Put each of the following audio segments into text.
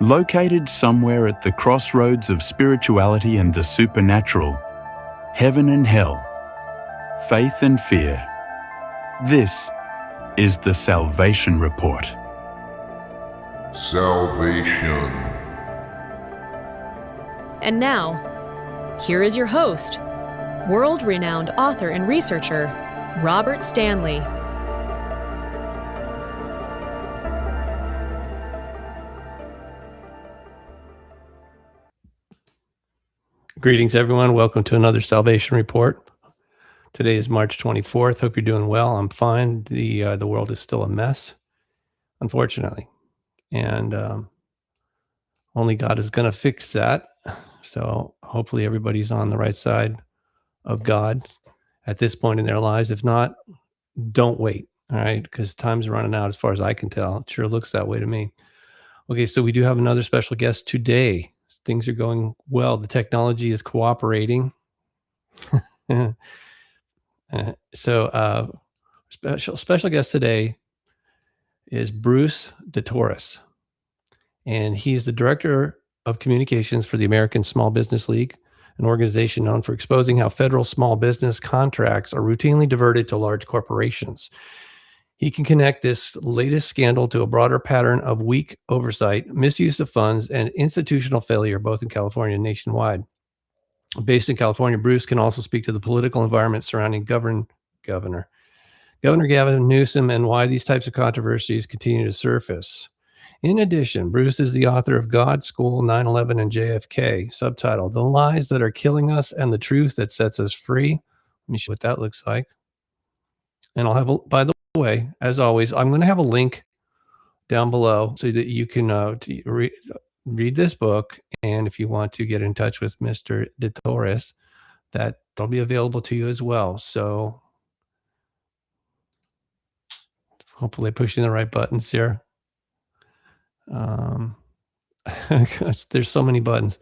Located somewhere at the crossroads of spirituality and the supernatural, heaven and hell, faith and fear, this is the Salvation Report. Salvation. And now, here is your host, world-renowned author and researcher, Robert Stanley. Greetings, everyone. Welcome to another Salvation Report. Today is March 24th. Hope you're doing well. I'm fine. The world is still a mess, unfortunately. And only God is going to fix that. So hopefully everybody's on the right side of God at this point in their lives. If not, don't wait, all right? Because time's running out as far as I can tell. It sure looks that way to me. Okay, so we do have another special guest today. Things are going well. The technology is cooperating. Special guest today is Bruce TORRES, and he's the director of communications for the American Small Business League, an organization known for exposing how federal small business contracts are routinely diverted to large corporations. He can connect this latest scandal to a broader pattern of weak oversight, misuse of funds, and institutional failure, both in California and nationwide. Based in California, Bruce can also speak to the political environment surrounding Governor Gavin Newsom and why these types of controversies continue to surface. In addition, Bruce is the author of God, School, 9/11, and JFK, subtitled The Lies That Are Killing Us and the Truth That Sets Us Free. Let me show you what that looks like. And I'll have, by the way, as always, I'm going to have a link down below so that you can read this book. And if you want to get in touch with Mr. TORRES, that'll be available to you as well. So hopefully pushing the right buttons here. Gosh, there's so many buttons.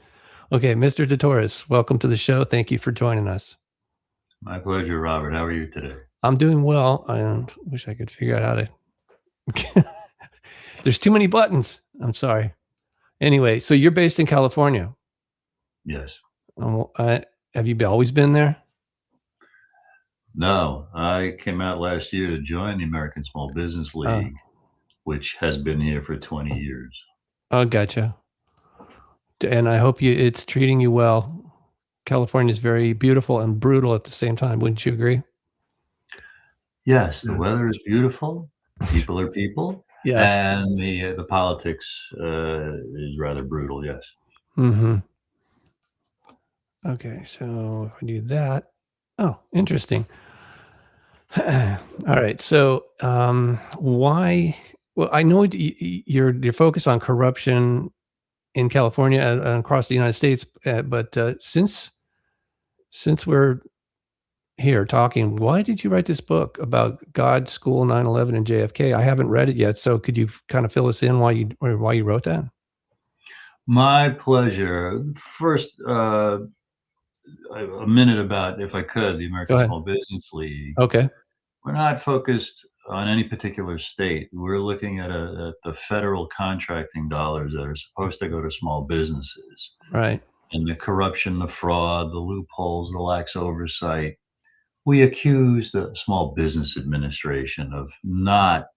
Okay, Mr. TORRES, welcome to the show. Thank you for joining us. My pleasure, Robert. How are you today? I'm doing well. I wish I could figure out how to. There's too many buttons. I'm sorry. Anyway, so you're based in California. Yes. Have you always been there? No, I came out last year to join the American Small Business League, which has been here for 20 years. Oh, gotcha. And I hope it's treating you well. California is very beautiful and brutal at the same time. Wouldn't you agree? Yes, the weather is beautiful. People are people. Yes. And the politics is rather brutal. Yes. Mm-hmm. Okay, so if I do that, oh, interesting. All right, so why? Well, I know you're focused on corruption in California and across the United States, but since we're here talking, why did you write this book about God, School, 9/11, and JFK? I haven't read it yet, so could you kind of fill us in why you wrote that? My pleasure. First, a minute about, if I could, the American Small Business League. Okay. We're not focused on any particular state. We're looking at the federal contracting dollars that are supposed to go to small businesses. Right. And the corruption, the fraud, the loopholes, the lax oversight. We accuse the Small Business Administration of not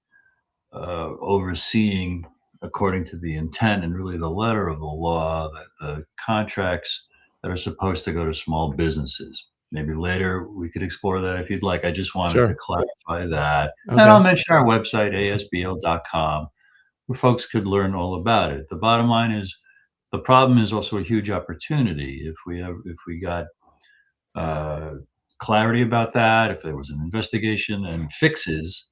overseeing, according to the intent and really the letter of the law, that the contracts that are supposed to go to small businesses. Maybe later we could explore that if you'd like. I just wanted to clarify that. Okay. And I'll mention our website, asbl.com, where folks could learn all about it. The bottom line is the problem is also a huge opportunity. If we got clarity about that, if there was an investigation and fixes,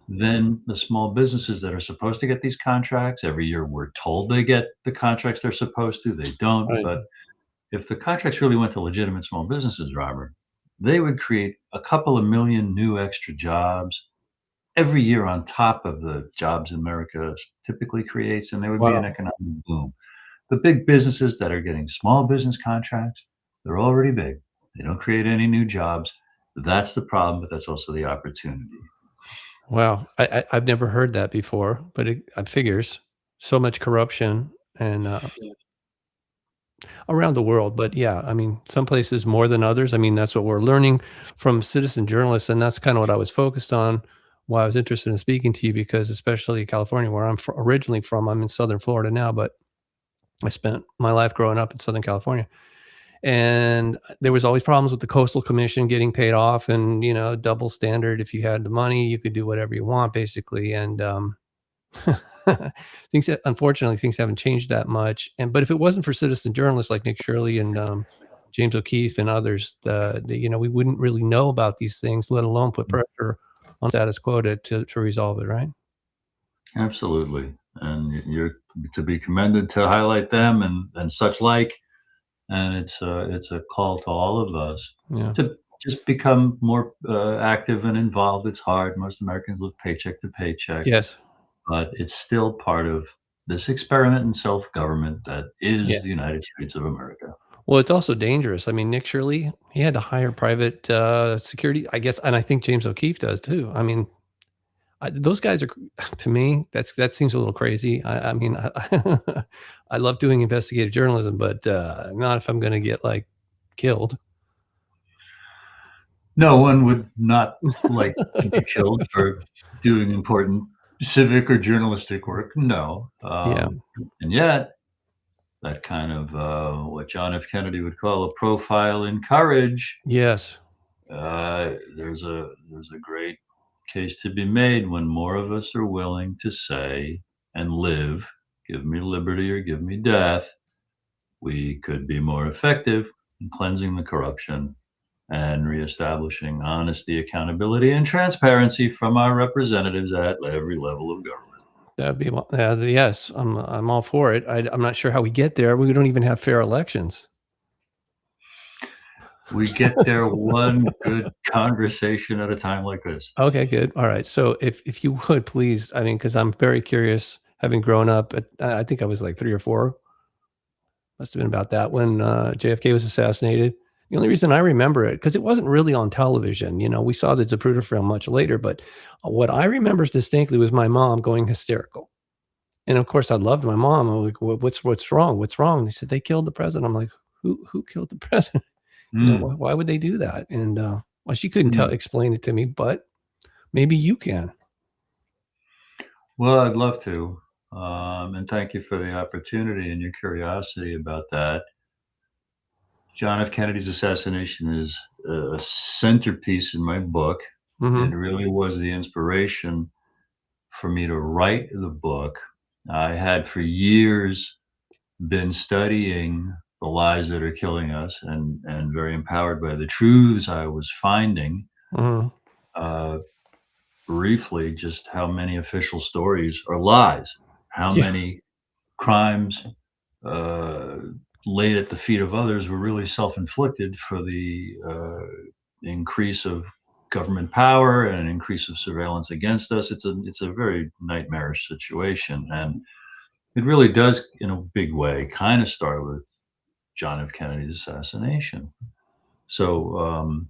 then the small businesses that are supposed to get these contracts, every year we're told they get the contracts they're supposed to, they don't. Right. But if the contracts really went to legitimate small businesses, Robert, they would create a couple of million new extra jobs every year on top of the jobs America typically creates, and there would be an economic boom. The big businesses that are getting small business contracts, they're already big. They don't create any new jobs. That's the problem, but that's also the opportunity. Wow. I've never heard that before, but it figures so much corruption and around the world. But yeah, I mean, some places more than others. I mean, that's what we're learning from citizen journalists, and that's kind of what I was focused on. Why I was interested in speaking to you, because especially California, where I'm originally from, I'm in Southern Florida now, but I spent my life growing up in Southern California, and there was always problems with the Coastal Commission getting paid off, and double standard. If you had the money, you could do whatever you want, basically, and unfortunately, things haven't changed that much. But if it wasn't for citizen journalists like Nick Shirley and James O'Keefe and others, we wouldn't really know about these things, let alone put pressure on status quo to resolve it, right? Absolutely. And you're to be commended to highlight them and such like. And it's a call to all of us Yeah. to just become more active and involved. It's hard. Most Americans live paycheck to paycheck. Yes. But it's still part of this experiment in self-government that Yeah. is the United States of America. Well, it's also dangerous. I mean, Nick Shirley, he had to hire private security, I guess, and I think James O'Keefe does too. I mean, those guys are, to me, that seems a little crazy. I mean, I love doing investigative journalism, but not if I'm going to get like killed. No one would not like to be killed for doing important civic or journalistic work. No. Yeah. And yet, that kind of what John F. Kennedy would call a profile in courage. Yes. There's a great case to be made when more of us are willing to say and live, give me liberty or give me death. We could be more effective in cleansing the corruption and reestablishing honesty, accountability, and transparency from our representatives at every level of government. That'd be yes. I'm all for it. I'm not sure how we get there. We don't even have fair elections. We get there one good conversation at a time like this. Okay, good. All right. So if you would please, I mean, because I'm very curious, having grown up I think I was like 3 or 4. Must have been about that when JFK was assassinated. The only reason I remember it, because it wasn't really on television. We saw the Zapruder film much later, but what I remember distinctly was my mom going hysterical. And of course, I loved my mom. I'm like, what's wrong? What's wrong? And he said, they killed the president. I'm like, who killed the president? Why would they do that? And well, she couldn't explain it to me, but maybe you can. Well, I'd love to. And thank you for the opportunity and your curiosity about that. John F. Kennedy's assassination is a centerpiece in my book. Mhm. It really was the inspiration for me to write the book. I had for years been studying the lies that are killing us and very empowered by the truths I was finding. Mhm. Briefly, just how many official stories are lies, how Yeah. many crimes laid at the feet of others were really self-inflicted for the increase of government power and an increase of surveillance against us. It's a very nightmarish situation, and it really does, in a big way, kind of start with John F. Kennedy's assassination. So,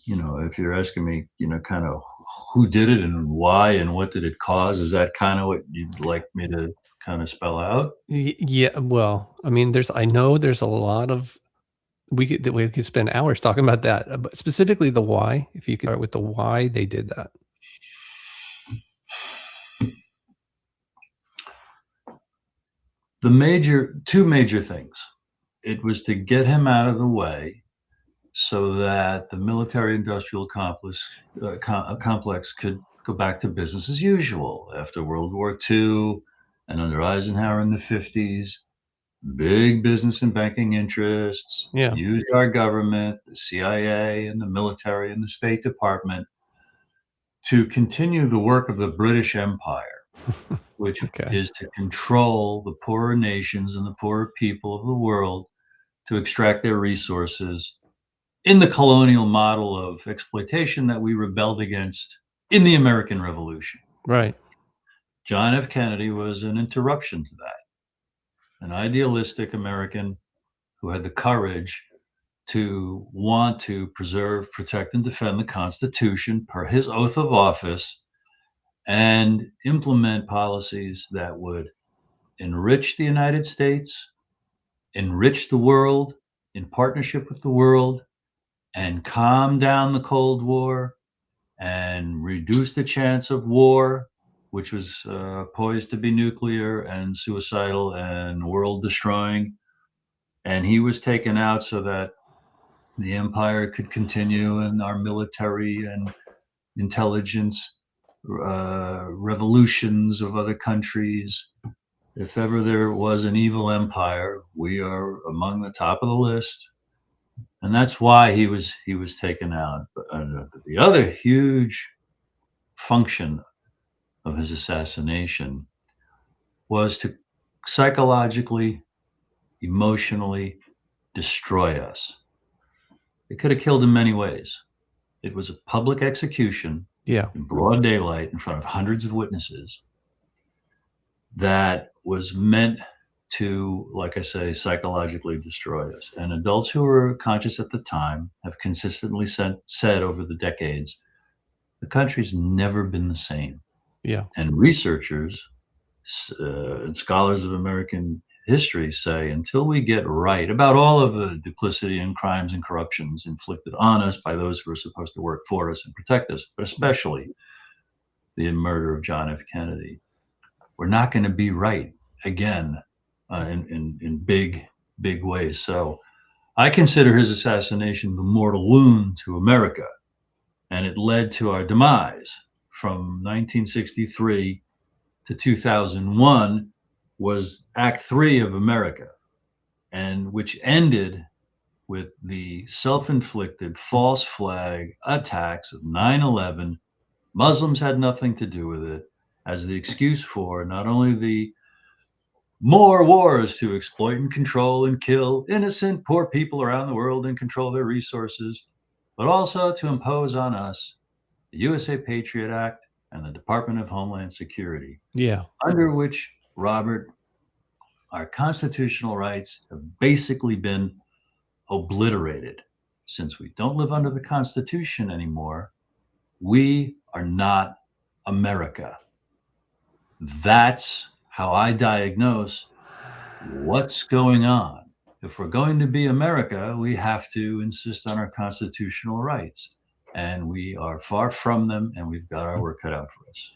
if you're asking me, kind of who did it and why and what did it cause, is that kind of what you'd like me to kind of spell out? Yeah. Well, I mean, I know there's a lot of, we could spend hours talking about that, but specifically the why. If you could start with the why they did that. Two major things. It was to get him out of the way so that the military-industrial complex could go back to business as usual. After World War II and under Eisenhower in the 50s, big business and banking interests Yeah. used our government, the CIA and the military and the State Department to continue the work of the British Empire, which Okay. is to control the poorer nations and the poorer people of the world, to extract their resources in the colonial model of exploitation that we rebelled against in the American Revolution. Right. John F. Kennedy was an interruption to that, an idealistic American who had the courage to want to preserve, protect, and defend the Constitution per his oath of office and implement policies that would enrich the United States, enrich the world in partnership with the world, and calm down the Cold War and reduce the chance of war, which was poised to be nuclear and suicidal and world destroying. And he was taken out so that the empire could continue, and our military and intelligence revolutions of other countries. If ever there was an evil empire, we are among the top of the list. And that's why he was taken out. But the other huge function of his assassination was to psychologically, emotionally destroy us. It could have killed in many ways. It was a public execution Yeah. in broad daylight in front of hundreds of witnesses that was meant to, like I say, psychologically destroy us. And adults who were conscious at the time have consistently said over the decades, the country's never been the same. Yeah. And researchers and scholars of American history say, until we get right about all of the duplicity and crimes and corruptions inflicted on us by those who are supposed to work for us and protect us, but especially the murder of John F. Kennedy, we're not going to be right again in big ways. So I consider his assassination the mortal wound to America, and it led to our demise. From 1963 to 2001 was Act 3 of America, and which ended with the self-inflicted false flag attacks of 9/11. Muslims had nothing to do with it, as the excuse for not only the more wars to exploit and control and kill innocent poor people around the world and control their resources, but also to impose on us the USA Patriot Act and the Department of Homeland Security, Yeah. under which, Robert, our constitutional rights have basically been obliterated. Since we don't live under the Constitution anymore, we are not America. That's how I diagnose what's going on. If we're going to be America, we have to insist on our constitutional rights. And we are far from them, and we've got our work cut out for us.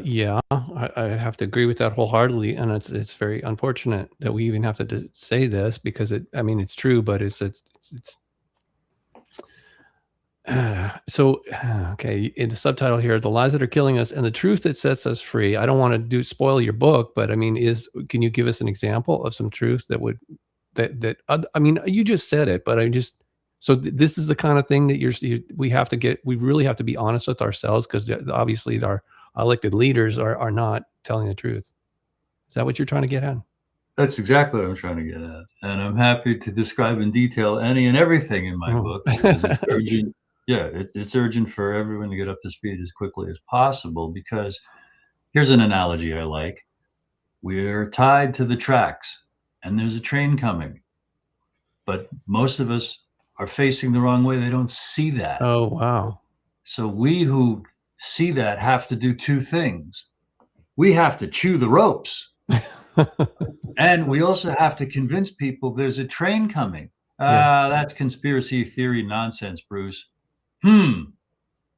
Yeah, I have to agree with that wholeheartedly, and it's very unfortunate that we even have to say this, because it's true, but it's so okay. In the subtitle here, the lies that are killing us and the truth that sets us free. I don't want to spoil your book, but can you give us an example of some truth that would you just said it, but this is the kind of thing that we really have to be honest with ourselves, because obviously our elected leaders are not telling the truth. Is that what you're trying to get at? That's exactly what I'm trying to get at. And I'm happy to describe in detail any and everything in my book. It's urgent. Yeah, it's urgent for everyone to get up to speed as quickly as possible, because here's an analogy I like. We're tied to the tracks and there's a train coming, but most of us are facing the wrong way. They don't see that. Oh, wow. So we who see that have to do two things. We have to chew the ropes. And we also have to convince people there's a train coming. That's conspiracy theory nonsense, Bruce.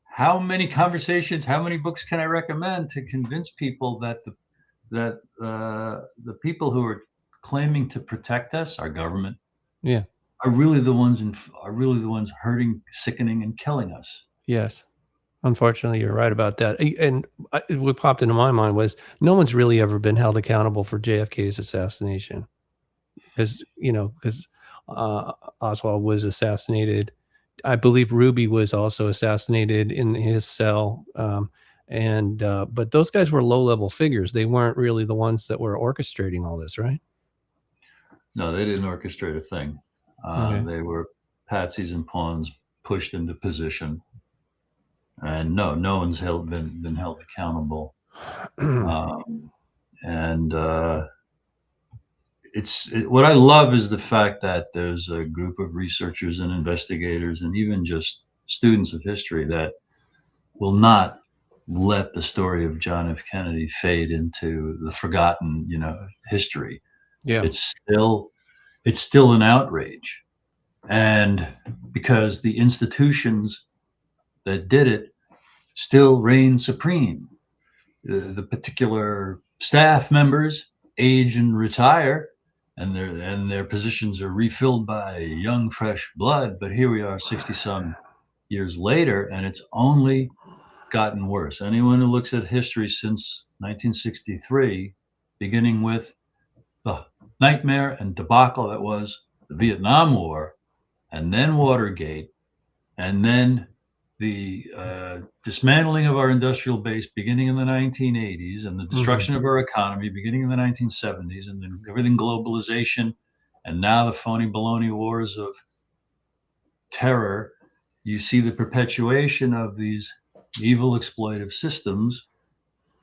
How many conversations, how many books can I recommend to convince people that the people who are claiming to protect us, our government, are really the ones hurting, sickening, and killing us? Yes. Unfortunately, you're right about that. And what popped into my mind was, no one's really ever been held accountable for JFK's assassination, because Oswald was assassinated. I believe Ruby was also assassinated in his cell. But those guys were low-level figures. They weren't really the ones that were orchestrating all this, right? No, they didn't orchestrate a thing. Okay. They were patsies and pawns pushed into position. And no one's been held accountable. What I love is the fact that there's a group of researchers and investigators and even just students of history that will not let the story of John F. Kennedy fade into the forgotten, history. Yeah. It's still an outrage. And because the institutions that did it still reign supreme. The particular staff members age and retire, and their positions are refilled by young, fresh blood. But here we are 60-some years later, and it's only gotten worse. Anyone who looks at history since 1963, beginning with the nightmare and debacle that was the Vietnam War, and then Watergate, and then the dismantling of our industrial base beginning in the 1980s, and the destruction of our economy beginning in the 1970s, and then everything globalization, and now the phony baloney wars of terror. You see the perpetuation of these evil exploitive systems,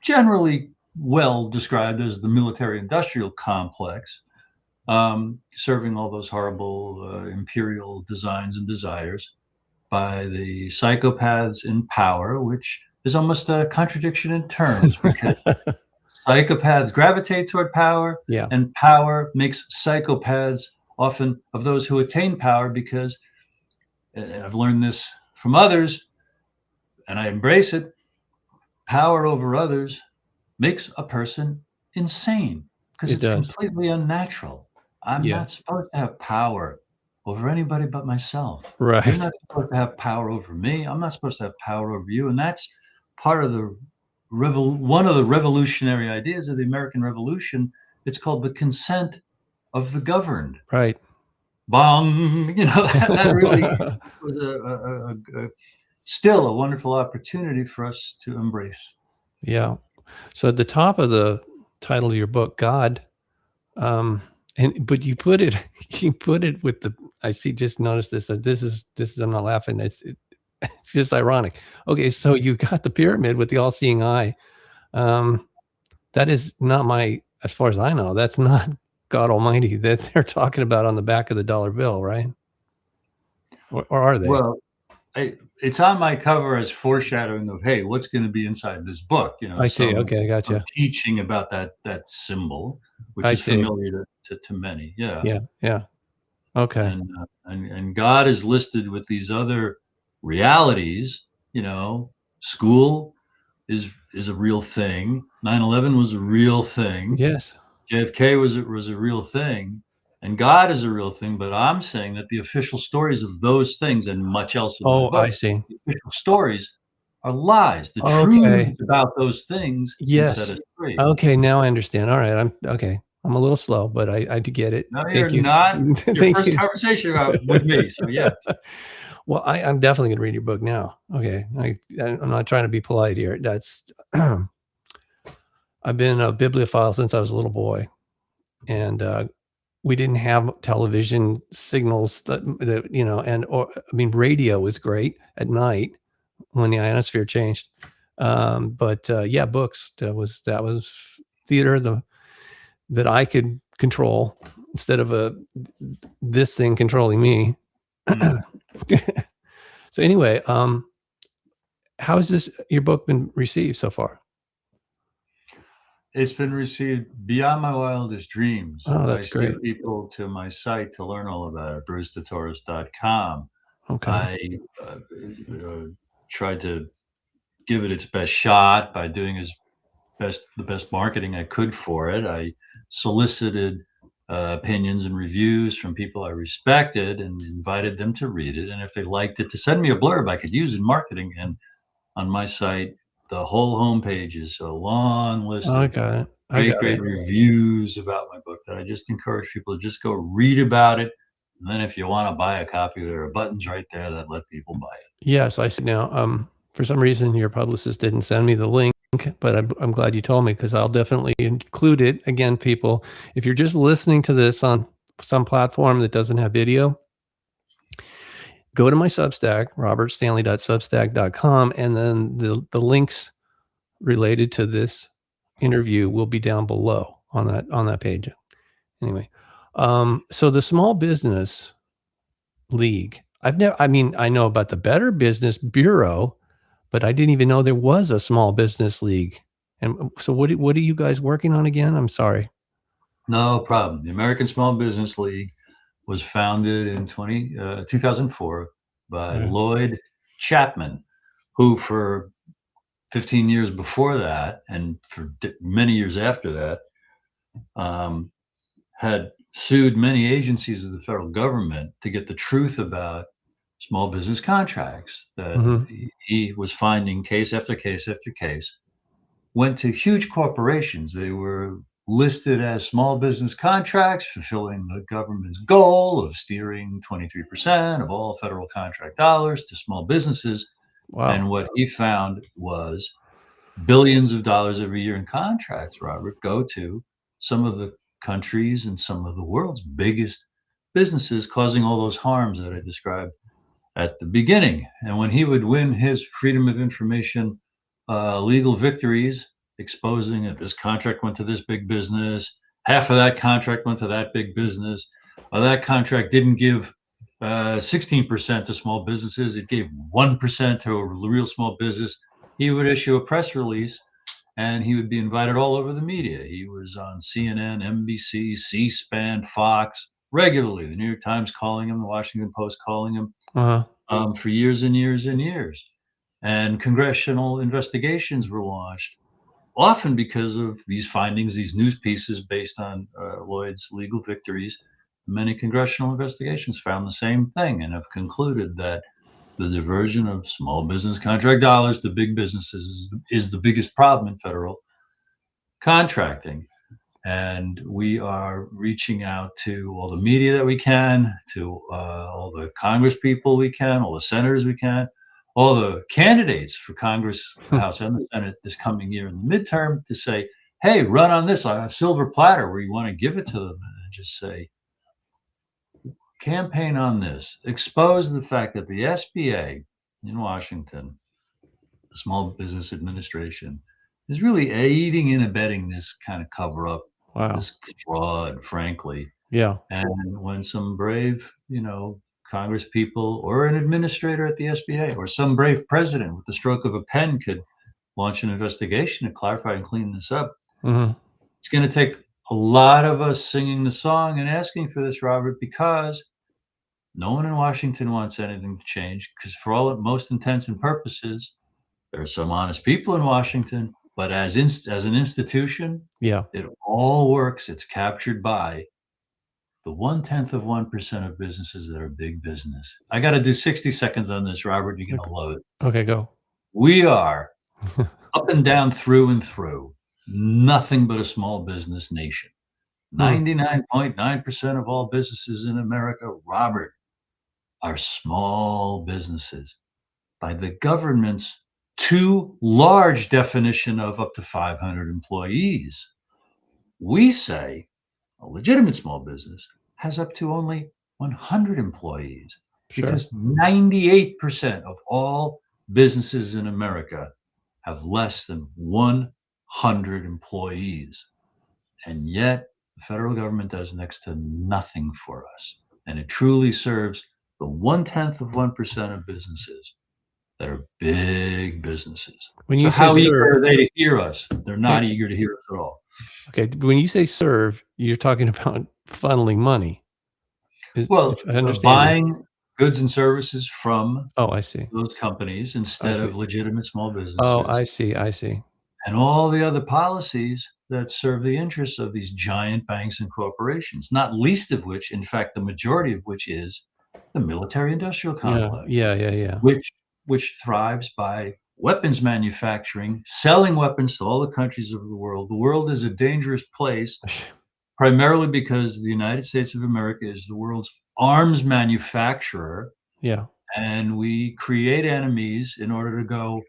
generally well described as the military-industrial complex, serving all those horrible imperial designs and desires by the psychopaths in power, which is almost a contradiction in terms, because psychopaths gravitate toward power, Yeah. and power makes psychopaths often of those who attain power, because I've learned this from others, and I embrace it. Power over others makes a person insane, because It it's does. completely unnatural. I'm Yeah. not supposed to have power over anybody but myself. Right. You're not supposed to have power over me. I'm not supposed to have power over you. And that's part of the one of the revolutionary ideas of the American Revolution. It's called the consent of the governed. Right. Bong, that really was still a wonderful opportunity for us to embrace. Yeah. So at the top of the title of your book, God, but you put it with the, I see, just notice this. This is, I'm not laughing. It's just ironic. Okay. So you got the pyramid with the all-seeing eye. That is not as far as I know, that's not God Almighty that they're talking about on the back of the dollar bill, right? Or are they? Well, it's on my cover as foreshadowing of, hey, what's going to be inside this book? I see. Okay, I gotcha. Some teaching about that symbol, which is familiar to many. Yeah. Yeah. Okay. And God is listed with these other realities. School is a real thing. 9/11 was a real thing. Yes. JFK was a real thing. And God is a real thing, but I'm saying that the official stories of those things, and much else in my book, I see. the official stories are lies. The truth about those things can set us free. Okay, now I understand. All right, I'm a little slow, but I get it. No, you're not. It's your first conversation with me, so yeah. Well, I'm definitely going to read your book now. Okay, I'm not trying to be polite here. That's I've been a bibliophile since I was a little boy, and we didn't have television signals that radio was great at night when the ionosphere changed. But books, that was theater that I could control instead of this thing controlling me. So anyway, how has your book been received so far? It's been received beyond my wildest dreams. Oh, that's great. I send people to my site to learn all about it, BruceTheTorres.com. Okay. I tried to give it its best shot by doing the best marketing I could for it. I solicited opinions and reviews from people I respected and invited them to read it. And if they liked it, to send me a blurb I could use in marketing. And on my site, the whole homepage is a long list of great reviews about my book that I just encourage people to just go read about it. And then if you want to buy a copy, there are buttons right there that let people buy it. Yes, I see now. For some reason, your publicist didn't send me the link, but I'm glad you told me, because I'll definitely include it. Again, people, if you're just listening to this on some platform that doesn't have video, go to my Substack, robertstanley.substack.com, and then the links related to this interview will be down below on that page. Anyway, so the Small Business League, I know about the Better Business Bureau, but I didn't even know there was a small business league. And so what are you guys working on again? I'm sorry. No problem. The American Small Business League was founded in 2004 by Right. Lloyd Chapman, who for 15 years before that and for many years after that had sued many agencies of the federal government to get the truth about small business contracts that Mhm. he was finding case after case after case went to huge corporations. They were listed as small business contracts, fulfilling the government's goal of steering 23% of all federal contract dollars to small businesses. Wow. And what he found was billions of dollars every year in contracts, Robert, go to some of the countries and some of the world's biggest businesses, causing all those harms that I described at the beginning. And when he would win his Freedom of Information legal victories, exposing that this contract went to this big business, half of that contract went to that big business, that contract didn't give 16% to small businesses, it gave 1% to a real small business. He would issue a press release and he would be invited all over the media. He was on CNN, NBC, C-SPAN, Fox regularly. The New York Times calling him, the Washington Post calling him Uh-huh. for years and years and years. And congressional investigations were launched, often because of these findings, these news pieces based on Lloyd's legal victories. Many congressional investigations found the same thing and have concluded that the diversion of small business contract dollars to big businesses is the biggest problem in federal contracting. And we are reaching out to all the media that we can, to all the Congress people we can, all the senators we can, all the candidates for Congress, the House and the Senate this coming year in the midterm to say, hey, run on this on a silver platter where you want to give it to them and just say, campaign on this, expose the fact that the SBA in Washington, the Small Business Administration, is really aiding and abetting this kind of cover up, Wow. this fraud, frankly. Yeah. And when some brave, Congress people or an administrator at the SBA or some brave president with the stroke of a pen could launch an investigation to clarify and clean this up, Mhm. it's going to take a lot of us singing the song and asking for this, Robert, because no one in Washington wants anything to change. Because for all most intents and purposes, there are some honest people in Washington, but as an institution, Yeah. it all works. It's captured by the 1/10 of 1% of businesses that are big business. I got to do 60 seconds on this, Robert. You're going to love it. Okay, go. We are up and down through and through, nothing but a small business nation. 99.9% of all businesses in America, Robert, are small businesses. By the government's too large definition of up to 500 employees, we say a legitimate small business has up to only 100 employees Sure. because 98% of all businesses in America have less than 100 employees. And yet the federal government does next to nothing for us. And it truly serves the 1/10 of 1% of businesses that are big businesses. When So you say how eager serve, are they to hear us? They're not eager to hear us at all. okay, when you say serve, you're talking about funneling money. If Well, I understand. buying goods and services from Oh, I see. those companies instead see. of legitimate small Oh, businesses I see. and all the other policies that serve the interests of these giant banks and corporations, not least of which, in fact, the majority of which is the military-industrial complex. Yeah. Which thrives by weapons manufacturing, selling weapons to all the countries of the world. The world is a dangerous place, primarily because the United States of America is the world's arms manufacturer, Yeah. and we create enemies in order to go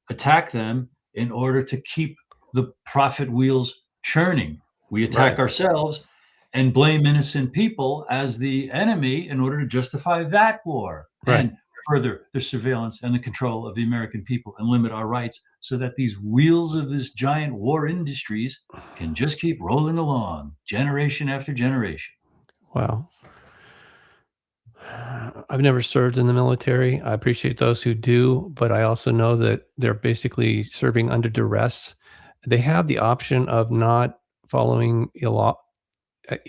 attack them in order to keep the profit wheels churning. We attack Right. ourselves and blame innocent people as the enemy in order to justify that war Right. and further the surveillance and the control of the American people and limit our rights so that these wheels of this giant war industries can just keep rolling along generation after generation. Wow. I've never served in the military. I appreciate those who do, but I also know that they're basically serving under duress. They have the option of not following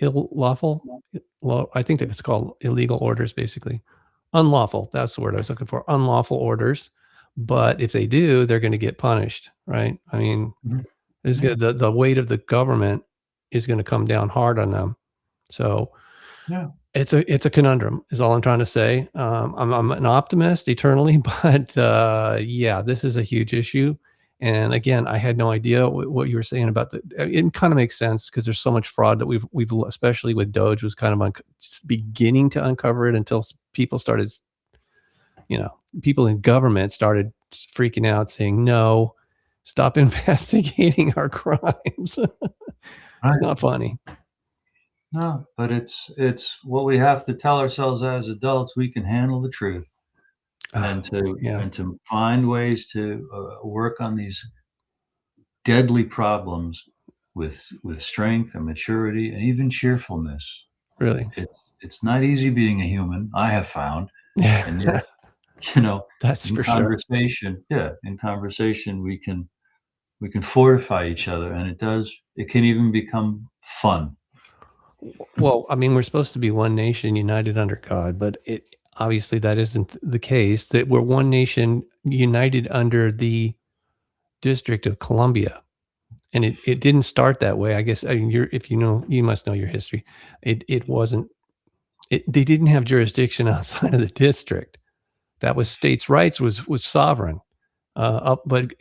lawful, I think that it's called illegal orders, basically. Unlawful, that's the word I was looking for, unlawful orders. But if they do, they're going to get punished, right? I mean, Mhm. the weight of the government is going to come down hard on them. So Yeah. it's a conundrum, is all I'm trying to say. I'm an optimist eternally, but yeah, this is a huge issue. And again, I had no idea what you were saying about it kind of makes sense because there's so much fraud that we've especially with Doge was kind of just beginning to uncover it until people started, you know, people in government started freaking out saying, no, stop investigating our crimes. It's Right. not funny. No, but it's what we have to tell ourselves as adults, we can handle the truth, Ah, yeah, and to find ways to, work on these deadly problems with strength and maturity and even cheerfulness. really. It's not easy being a human, I have found, Yeah, and yet, you know, that's for sure. in conversation, we can fortify each other, and it can even become fun. Well, I mean, we're supposed to be one nation united under God, but it obviously that isn't the case. That we're one nation united under the District of Columbia, and it didn't start that way. I guess I mean, if you know, you must know your history. It wasn't. They didn't have jurisdiction outside of the district. That was states' rights was sovereign. But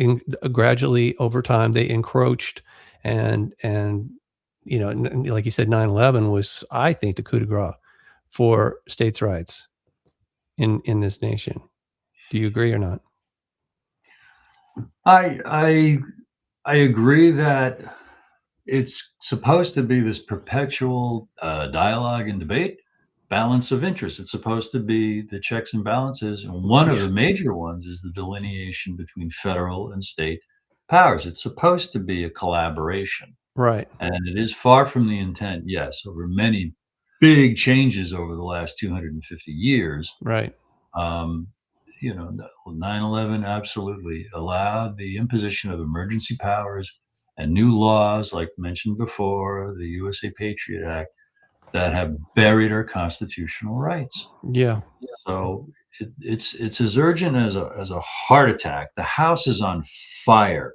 gradually over time they encroached, and you know, like you said, 9/11 was, I think, the coup de grace for states' rights in this nation. Do you agree or not? I I I agree that it's supposed to be this perpetual, dialogue and debate, balance of interest. It's supposed to be the checks and balances, and one of Yeah. the major ones is the delineation between federal and state powers. It's supposed to be a collaboration, Right. and it is far from the intent, yes, over many big changes over the last 250 years. Right. Um, 9/11 absolutely allowed the imposition of emergency powers and new laws, like mentioned before, the USA Patriot Act, that have buried our constitutional rights. Yeah. So it's as urgent as a heart attack. The house is on fire.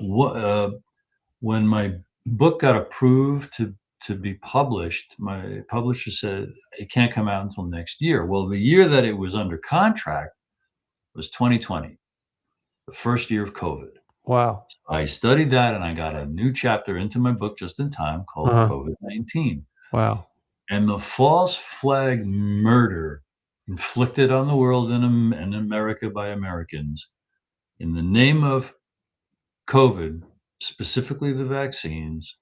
When my book got approved to be published, my publisher said it can't come out until next year. Well, the year that it was under contract was 2020, the first year of COVID. Wow. I studied that and I got a new chapter into my book just in time called Uh-huh. COVID-19. Wow. And the false flag murder inflicted on the world and America by Americans in the name of COVID, specifically the vaccines,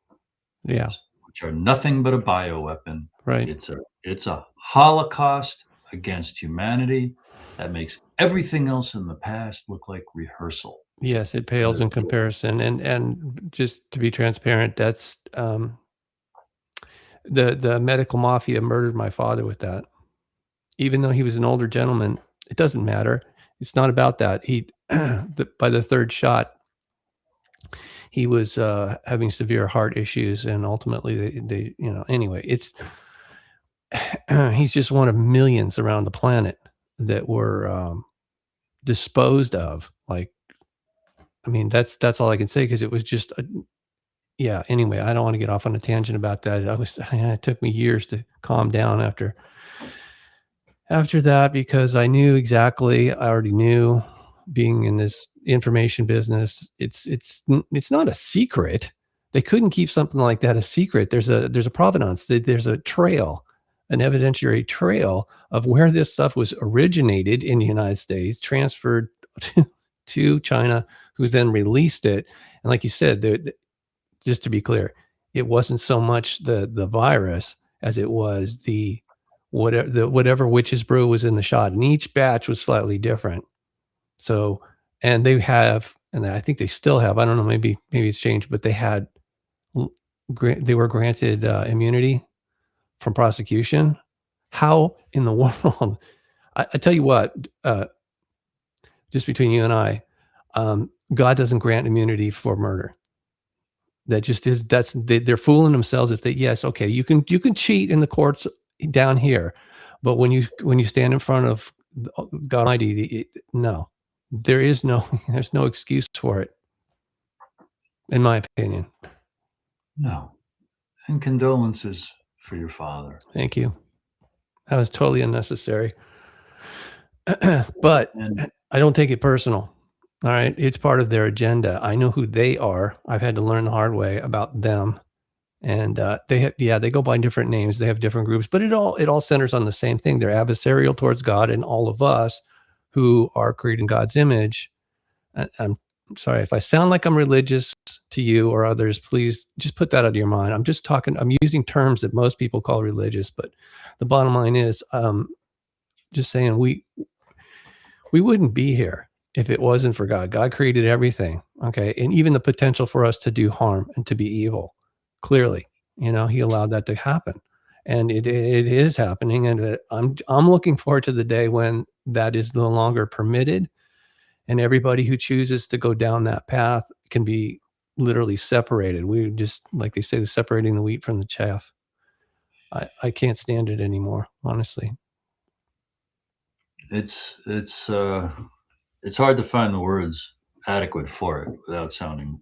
Yeah. which are nothing but a bioweapon. Right. It's a holocaust against humanity that makes everything else in the past look like rehearsal. Yes, it pales in comparison. And just to be transparent, that's the medical mafia murdered my father with that. Even though he was an older gentleman, it doesn't matter. It's not about that. By the third shot, he was having severe heart issues, and ultimately, anyway, he's just one of millions around the planet that were disposed of. Like, I mean, that's all I can say because it was just, yeah. Anyway, I don't want to get off on a tangent about that. It took me years to calm down after that because I already knew, being in this information business, it's not a secret. They couldn't keep something like that a secret. There's a provenance, there's a trail, an evidentiary trail of where this stuff was originated in the United States, transferred to, to China, who then released it. And like you said, just to be clear, it wasn't so much the virus as it was whatever witch's brew was in the shot, and each batch was slightly different. So, and and I think they still have. I don't know. Maybe it's changed, but they were granted immunity from prosecution How in the world? I tell you what, just between you and I, God doesn't grant immunity for murder. That just is they're fooling themselves if they yes, okay, you can cheat in the courts down here, but when you stand in front of God Almighty, no, there is no there's no excuse for it, in my opinion. No. And condolences for your father. Thank you. That was totally unnecessary. But And I don't take it personal. All right. It's part of their agenda. I know who they are. I've had to learn the hard way about them. And they go by different names. They have different groups, but it all centers on the same thing. They're adversarial towards God and all of us who are created in God's image. I'm sorry if I sound like I'm religious to you or others. Please just put that out of your mind. I'm using terms that most people call religious, but the bottom line is, just saying we wouldn't be here if it wasn't for God. God created everything, okay, and even the potential for us to do harm and to be evil. Clearly, He allowed that to happen, and it is happening. And I'm looking forward to the day when that is no longer permitted, and everybody who chooses to go down that path can be literally separated. We just, like they say, separating the wheat from the chaff. I can't stand it anymore, honestly. it's hard to find the words adequate for it without sounding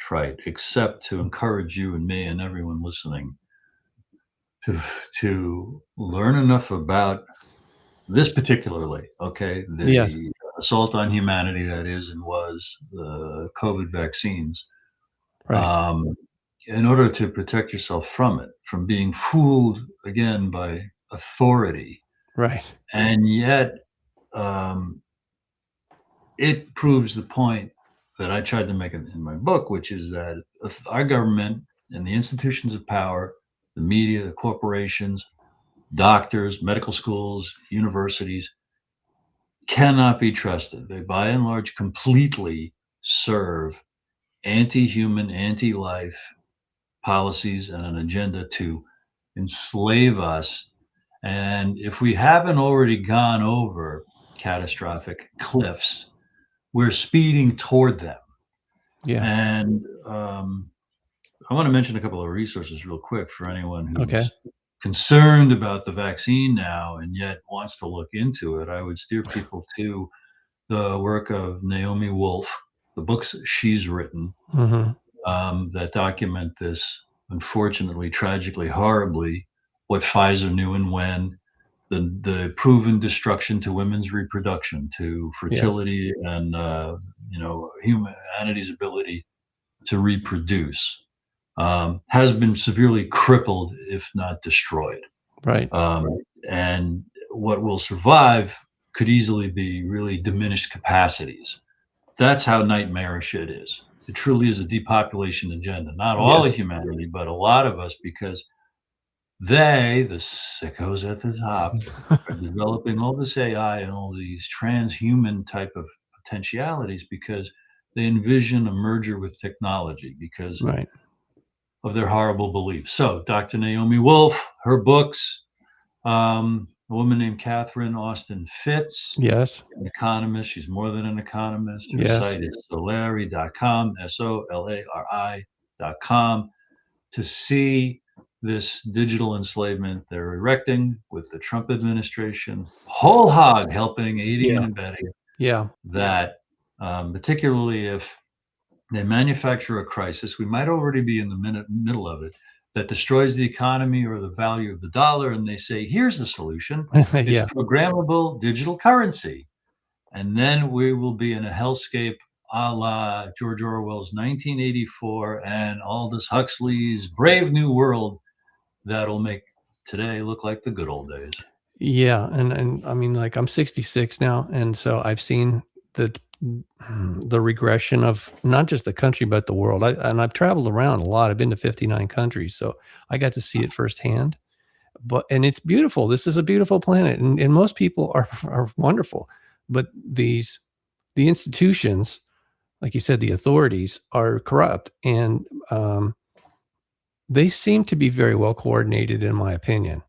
trite, except to encourage you and me and everyone listening to learn enough about this particularly, okay, Yes, the assault on humanity that is and was the COVID vaccines, right, um, in order to protect yourself from it, from being fooled again by authority. right. And yet, um, it proves the point that I tried to make in my book, which is that our government and the institutions of power, the media, the corporations, doctors, medical schools, universities, cannot be trusted. They, by and large, completely serve anti-human, anti-life policies and an agenda to enslave us. And if we haven't already gone over catastrophic cliffs, we're speeding toward them. Yeah. And I want to mention a couple of resources real quick for anyone who's Okay. concerned about the vaccine now and yet wants to look into it. I would steer people to the work of Naomi Wolf, the books she's written Mhm. that document this, unfortunately, tragically, horribly, what Pfizer knew and when, the proven destruction to women's reproduction, to Yes. fertility, and humanity's ability to reproduce, has been severely crippled, if not destroyed. Right. And what will survive could easily be really diminished capacities. That's how nightmarish it is. It truly is a depopulation agenda. Not all Yes. of humanity, but a lot of us, because they, the sickos at the top, are developing all this AI and all these transhuman type of potentialities because they envision a merger with technology because Right. of their horrible beliefs. So, Dr. Naomi Wolf, her books, a woman named Catherine Austin Fitz, Yes. an economist. She's more than an economist. Her Yes. site is solari.com, solari.com, to see this digital enslavement they're erecting with the Trump administration, whole hog helping, aiding, and Yeah. abetting Yeah. that, particularly if they manufacture a crisis, we might already be in the middle of it, that destroys the economy or the value of the dollar. And they say, here's the solution. It's Yeah. programmable digital currency. And then we will be in a hellscape a la George Orwell's 1984 and Aldous Huxley's Brave New World that'll make today look like the good old days. Yeah. And I mean, like, I'm 66 now, and so I've seen the regression of not just the country but the world. I've traveled around a lot. I've been to 59 countries, so I got to see it firsthand. And it's beautiful. This is a beautiful planet, and most people are wonderful. But the institutions, like you said, the authorities are corrupt, and they seem to be very well coordinated, in my opinion.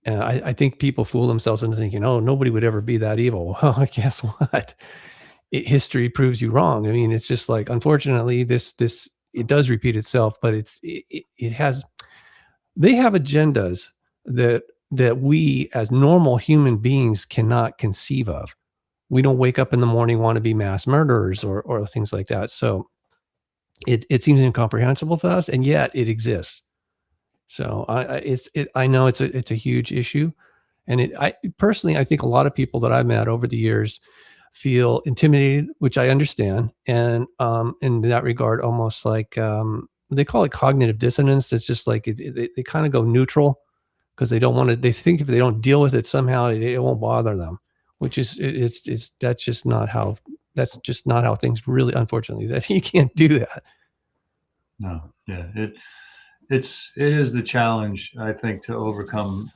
And I think people fool themselves into thinking, oh, nobody would ever be that evil. Well, guess what? History proves you wrong. I mean, it's just like, unfortunately, this it does repeat itself, but it has, they have agendas that we as normal human beings cannot conceive of. We don't wake up in the morning want to be mass murderers or things like that. So it seems incomprehensible to us, and yet it exists. So I know it's a huge issue, and I personally, I think a lot of people that I've met over the years feel intimidated, which I understand, and in that regard, almost like they call it cognitive dissonance. It's just like they kind of go neutral because they don't want to. They think if they don't deal with it somehow, it won't bother them, which is it's that's just not how things really. Unfortunately, that you can't do that. No, yeah, it is the challenge, I think, to overcome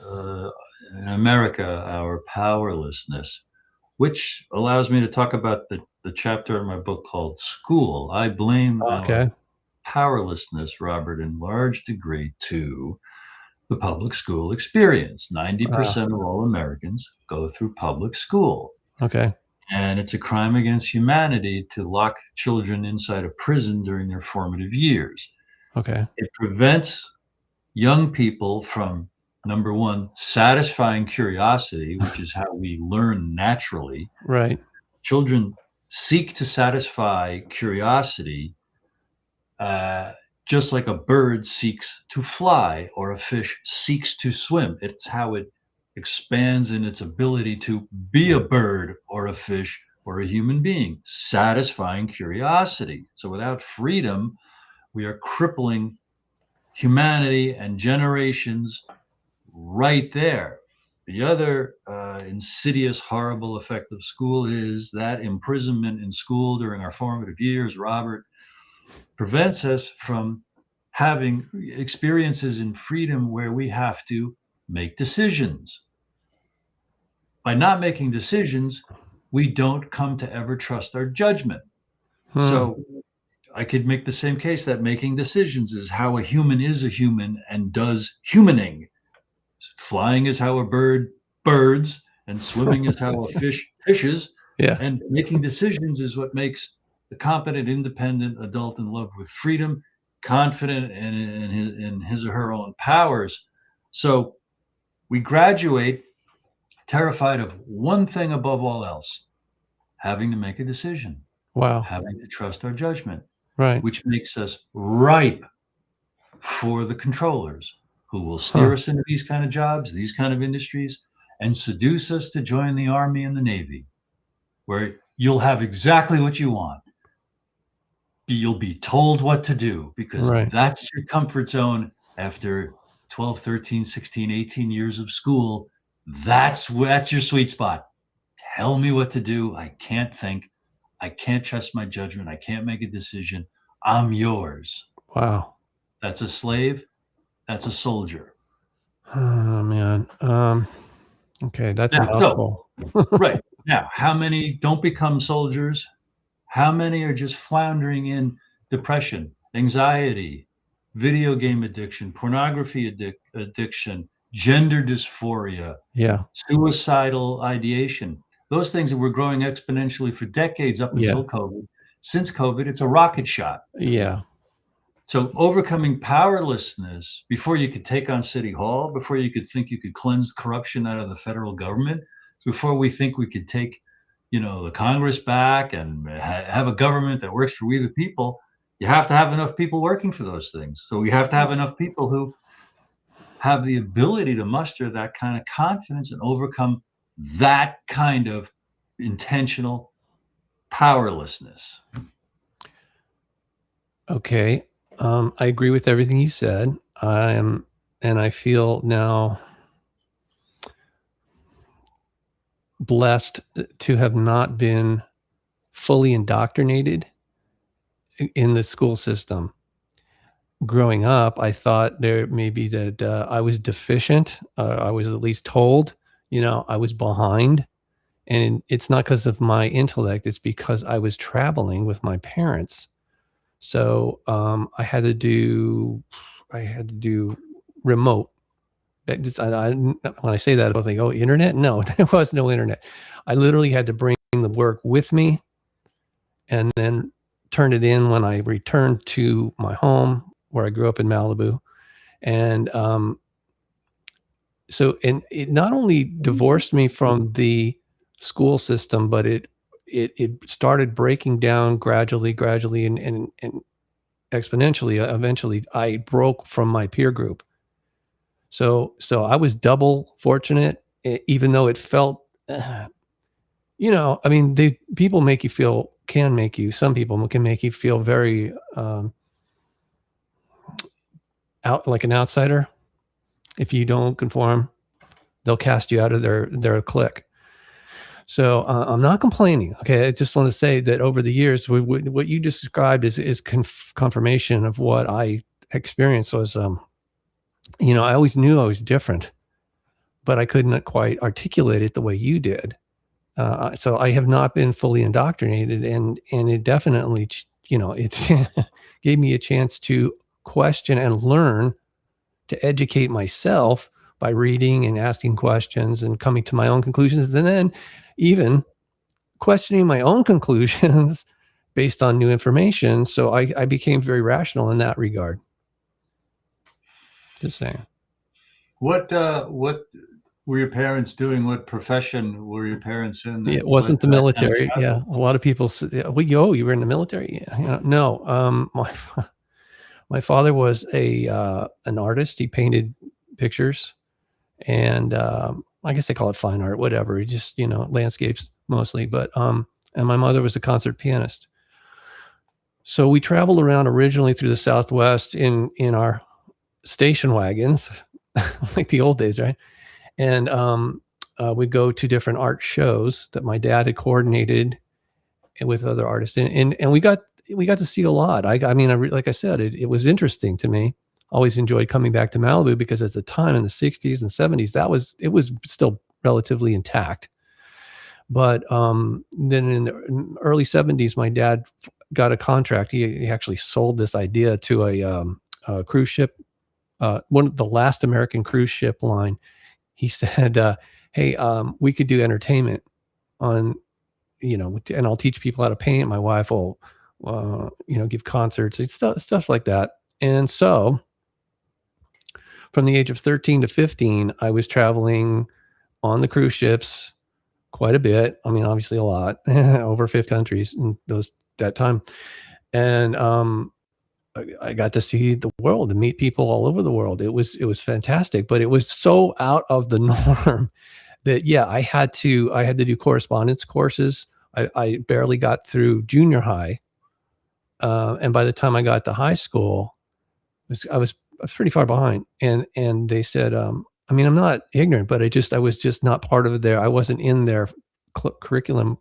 in America our powerlessness, which allows me to talk about the chapter in my book called School. I blame our Okay. powerlessness, Robert, in large degree to the public school experience. 90% of all Americans go through public school. Okay. And it's a crime against humanity to lock children inside a prison during their formative years. Okay. It prevents young people from, number one, satisfying curiosity, which is how we learn naturally. Right. Children seek to satisfy curiosity just like a bird seeks to fly or a fish seeks to swim. It's how it expands in its ability to be a bird or a fish or a human being, satisfying curiosity. So without freedom, we are crippling humanity and generations right there. The other insidious, horrible effect of school is that imprisonment in school during our formative years, Robert, prevents us from having experiences in freedom where we have to make decisions. By not making decisions, we don't come to ever trust our judgment. So I could make the same case that making decisions is how a human is a human and does humaning. Flying is how a bird birds, and swimming is how a fish fishes. Yeah. And making decisions is what makes a competent, independent adult in love with freedom, confident in his or her own powers. So we graduate terrified of one thing above all else, having to make a decision, Wow. having to trust our judgment, Right. which makes us ripe for the controllers who will steer us into these kind of jobs, these kind of industries, and seduce us to join the Army and the Navy, where you'll have exactly what you want. You'll be told what to do because Right. that's your comfort zone after 12, 13, 16, 18 years of school. That's your sweet spot. Tell me what to do. I can't think. I can't trust my judgment. I can't make a decision. I'm yours. Wow. That's a slave. That's a soldier. Oh man. Okay, that's a Now, so, mouthful. right. Now, how many don't become soldiers? How many are just floundering in depression, anxiety, video game addiction, pornography addiction, gender dysphoria, Yeah. suicidal ideation? Those things that were growing exponentially for decades up Yeah. until COVID. Since COVID, it's a rocket shot. Yeah. So overcoming powerlessness before you could take on City Hall, before you could think you could cleanse corruption out of the federal government, before we think we could take, the Congress back and have a government that works for we the people, you have to have enough people working for those things. So we have to have enough people who have the ability to muster that kind of confidence and overcome that kind of intentional powerlessness. Okay. I agree with everything you said. And I feel now blessed to have not been fully indoctrinated in the school system. Growing up, I thought there maybe that I was deficient. I was at least told, I was behind. And it's not because of my intellect. It's because I was traveling with my parents. So I had to do remote When I say that, I think, oh, internet? No, there was no internet. I literally had to bring the work with me and then turn it in when I returned to my home where I grew up in Malibu. And so, and it not only divorced me from the school system, but it started breaking down gradually, and exponentially. Eventually, I broke from my peer group. So I was double fortunate, even though it felt, I mean, people make you feel, some people can make you feel very out, like an outsider. If you don't conform, they'll cast you out of their clique. So I'm not complaining. Okay, I just want to say that over the years, what you just described is confirmation of what I experienced. Was I always knew I was different, but I couldn't quite articulate it the way you did. So I have not been fully indoctrinated, and it definitely, it gave me a chance to question and learn, to educate myself by reading and asking questions and coming to my own conclusions, and then even questioning my own conclusions based on new information. So I became very rational in that regard. Just saying. What were your parents doing? What profession were your parents in? It wasn't the military. Yeah, a lot of people say, you were in the military? Yeah, no. My father was an artist. He painted pictures, and I guess they call it fine art, whatever. He just landscapes mostly. But and my mother was a concert pianist. So we traveled around originally through the Southwest in our station wagons, like the old days, right? And we'd go to different art shows that my dad had coordinated with other artists, and we got to see a lot. I mean, like I said, it was interesting to me. Always enjoyed coming back to Malibu because at the time in the 60s and 70s, it was still relatively intact. But then in the early 70s, my dad got a contract. He actually sold this idea to a cruise ship, one of the last American cruise ship line. He said, hey, we could do entertainment on, and I'll teach people how to paint. My wife will, give concerts and stuff like that. And so from the age of 13 to 15, I was traveling on the cruise ships quite a bit. I mean, obviously a lot, over 5 countries in that time. And I got to see the world and meet people all over the world. It was fantastic, but it was so out of the norm that, yeah, I had to do correspondence courses. I barely got through junior high. And by the time I got to high school, I was pretty far behind. And they said, I mean, I'm not ignorant, but I was just not part of I wasn't in their curriculum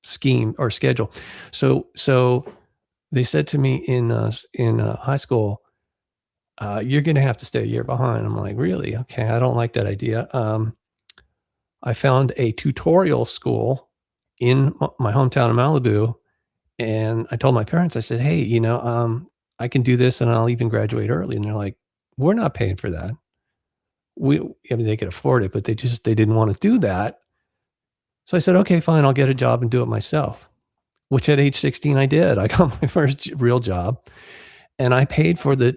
scheme or schedule. So they said to me in high school, you're going to have to stay a year behind. I'm like, really? Okay. I don't like that idea. I found a tutorial school in my hometown of Malibu. And I told my parents, I said, hey, I can do this and I'll even graduate early. And they're like, we're not paying for that. I mean, they could afford it, but they didn't want to do that. So I said, okay, fine. I'll get a job and do it myself, which at age 16, I did. I got my first real job and I paid for the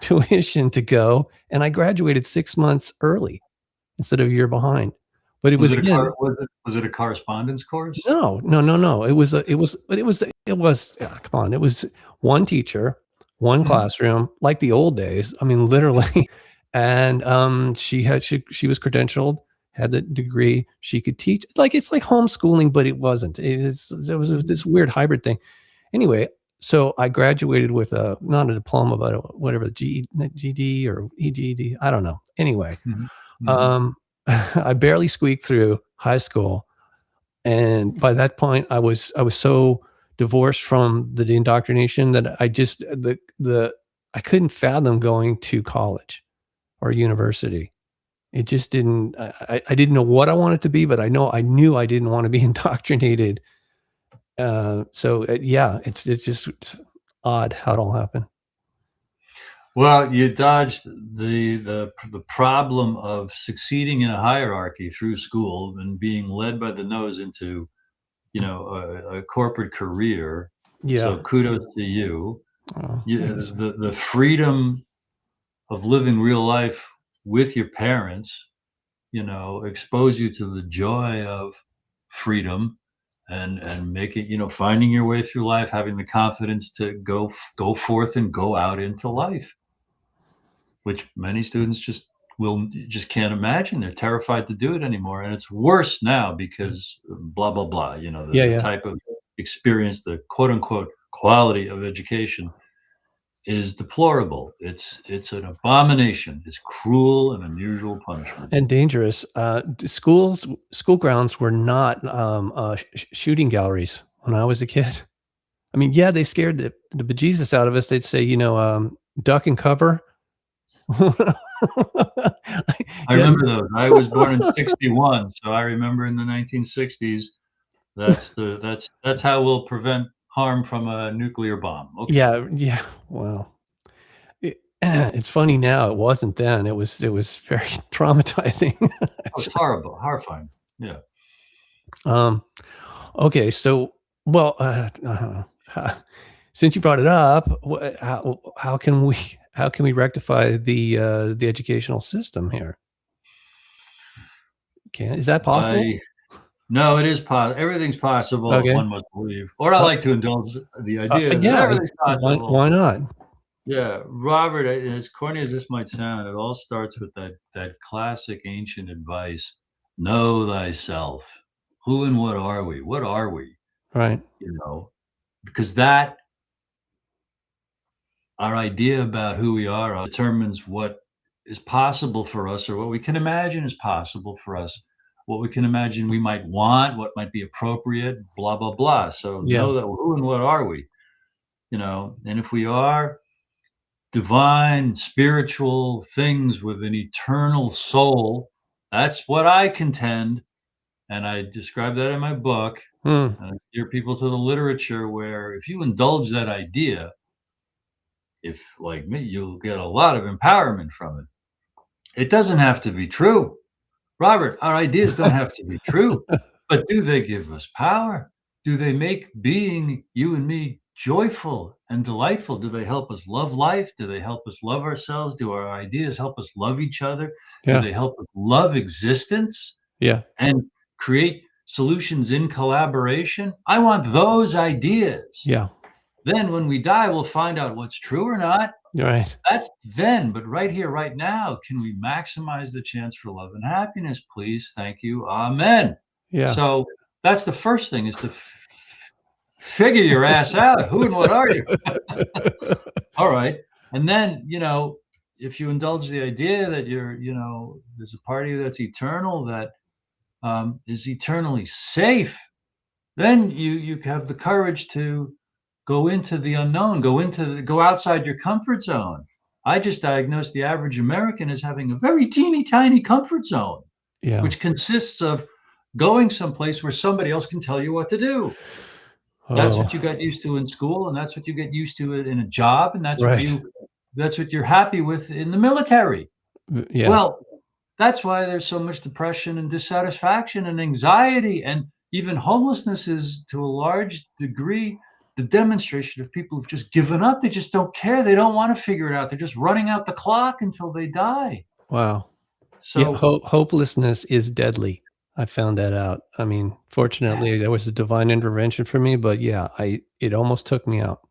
tuition to go. And I graduated 6 months early instead of a year behind. But it was it a correspondence course? No. It was come on. It was one teacher, one classroom, like the old days. I mean, literally. And she was credentialed, had the degree. She could teach. It's like homeschooling, but it wasn't. It was this weird hybrid thing. Anyway, so I graduated with not a diploma, but whatever, GED or EGED. I don't know. Anyway, I barely squeaked through high school. And by that point, I was so divorced from the indoctrination that I just, I couldn't fathom going to college or university. It just didn't, I didn't know what I wanted to be, but I knew I didn't want to be indoctrinated. Yeah, it's just odd how it all happened. Well, you dodged the problem of succeeding in a hierarchy through school and being led by the nose into, a corporate career. So Yeah. kudos to you. Oh, You thanks. the freedom of living real life with your parents, expose you to the joy of freedom and make it, finding your way through life, having the confidence to go forth and go out into life, which many students just can't imagine. They're terrified to do it anymore, and it's worse now because blah blah blah. Yeah, The yeah. type of experience, the quote unquote quality of education is deplorable. It's an abomination. It's cruel and unusual punishment. And dangerous. School grounds were not shooting galleries when I was a kid. I mean, yeah, they scared the bejesus out of us. They'd say, duck and cover. I Yeah. remember those. I was born in '61, so I remember in the 1960s. That's how we'll prevent harm from a nuclear bomb. Okay. Yeah, yeah. Wow. It's funny now. It wasn't then. It was very traumatizing. Oh, it's horrible, horrifying. Yeah. Um, okay, so well, since you brought it up, how can we rectify the educational system here? Is that possible? No, it is possible. Everything's possible, Okay. one must believe. Or I like to indulge the idea that Yeah. everything's possible. Why not? Yeah, Robert, as corny as this might sound, it all starts with that classic ancient advice, know thyself. Who and what are we? What are we? Right. Because our idea about who we are determines what is possible for us, or what we can imagine is possible for us, what we can imagine we might want, what might be appropriate, blah, blah, blah. So Yeah. know that who and what are we? And if we are divine, spiritual things with an eternal soul, that's what I contend. And I describe that in my book. Hmm. And I steer people to the literature where if you indulge that idea, if like me, you'll get a lot of empowerment from it. It doesn't have to be true. Robert, our ideas don't have to be true, but do they give us power? Do they make being you and me joyful and delightful? Do they help us love life? Do they help us love ourselves? Do our ideas help us love each other? Do Yeah. they help us love existence Yeah. and create solutions in collaboration? I want those ideas. Yeah. Then when we die, we'll find out what's true or not. You're right. That's then, but right here, right now, can we maximize the chance for love and happiness, please? Thank you. Amen. Yeah. So that's the first thing, is to figure your ass out. Who and what are you? All right. And then, if you indulge the idea that there's a party that's eternal, that is eternally safe, then you have the courage to go into the unknown, go outside your comfort zone. I just diagnosed the average American as having a very teeny tiny comfort zone, Yeah. which consists of going someplace where somebody else can tell you what to do. That's what you got used to in school, and that's what you get used to in a job, and that's Right. what you're happy with in the military. Yeah. Well, that's why there's so much depression and dissatisfaction and anxiety, and even homelessness is, to a large degree, the demonstration of people who've just given up. They just don't care. They don't want to figure it out. They're just running out the clock until they die. Wow. So Yeah, hopelessness is deadly. I found that out. I mean, fortunately, there was a divine intervention for me, but yeah, it almost took me out.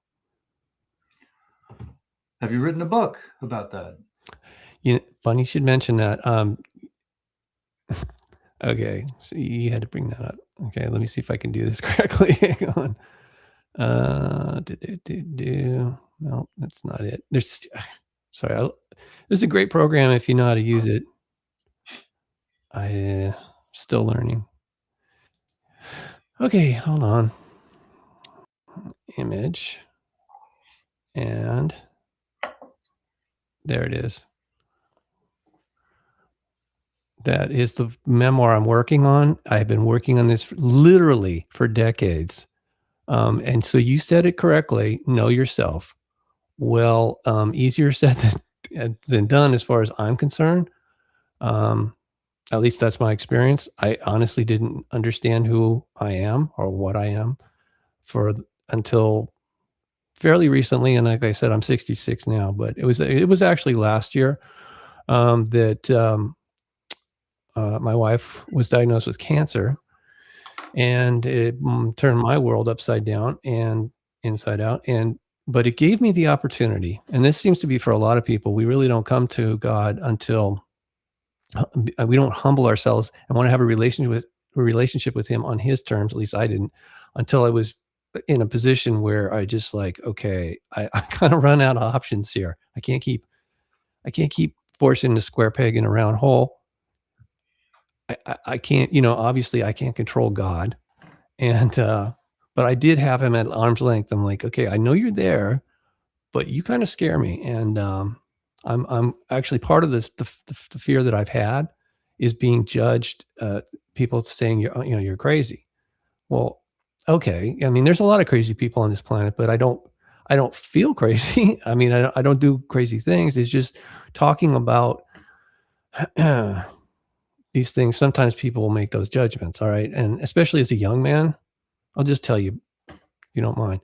have you written a book about that? Funny you should mention that. Okay, so you had to bring that up. Okay, let me see if I can do this correctly. Hang on. No, that's not it. Sorry. This is a great program if you know how to use it. I still learning. Okay, hold on. Image. And there it is. That is the memoir I'm working on. I've been working on this literally for decades. And so you said it correctly. Know yourself. Well, easier said than done as far as I'm concerned. At least that's my experience. I honestly didn't understand who I am or what I am until fairly recently. And like I said, I'm 66 now, but it was actually last year that my wife was diagnosed with cancer, and it turned my world upside down and inside out. But it gave me the opportunity, and this seems to be for a lot of people. We really don't come to God until we don't humble ourselves and want to have a relationship with Him on His terms. At least I didn't, until I was in a position where I just like, okay, I kind of run out of options here. I can't keep forcing the square peg in a round hole. I can't, obviously I can't control God. And, but I did have Him at arm's length. I'm like, okay, I know you're there, but you kind of scare me. And, I'm actually part of this, the fear that I've had is being judged, people saying you're crazy. Well, okay. I mean, there's a lot of crazy people on this planet, but I don't feel crazy. I mean, I don't do crazy things. It's just talking about these things. Sometimes people will make those judgments. All right. And especially as a young man, I'll just tell you, if you don't mind.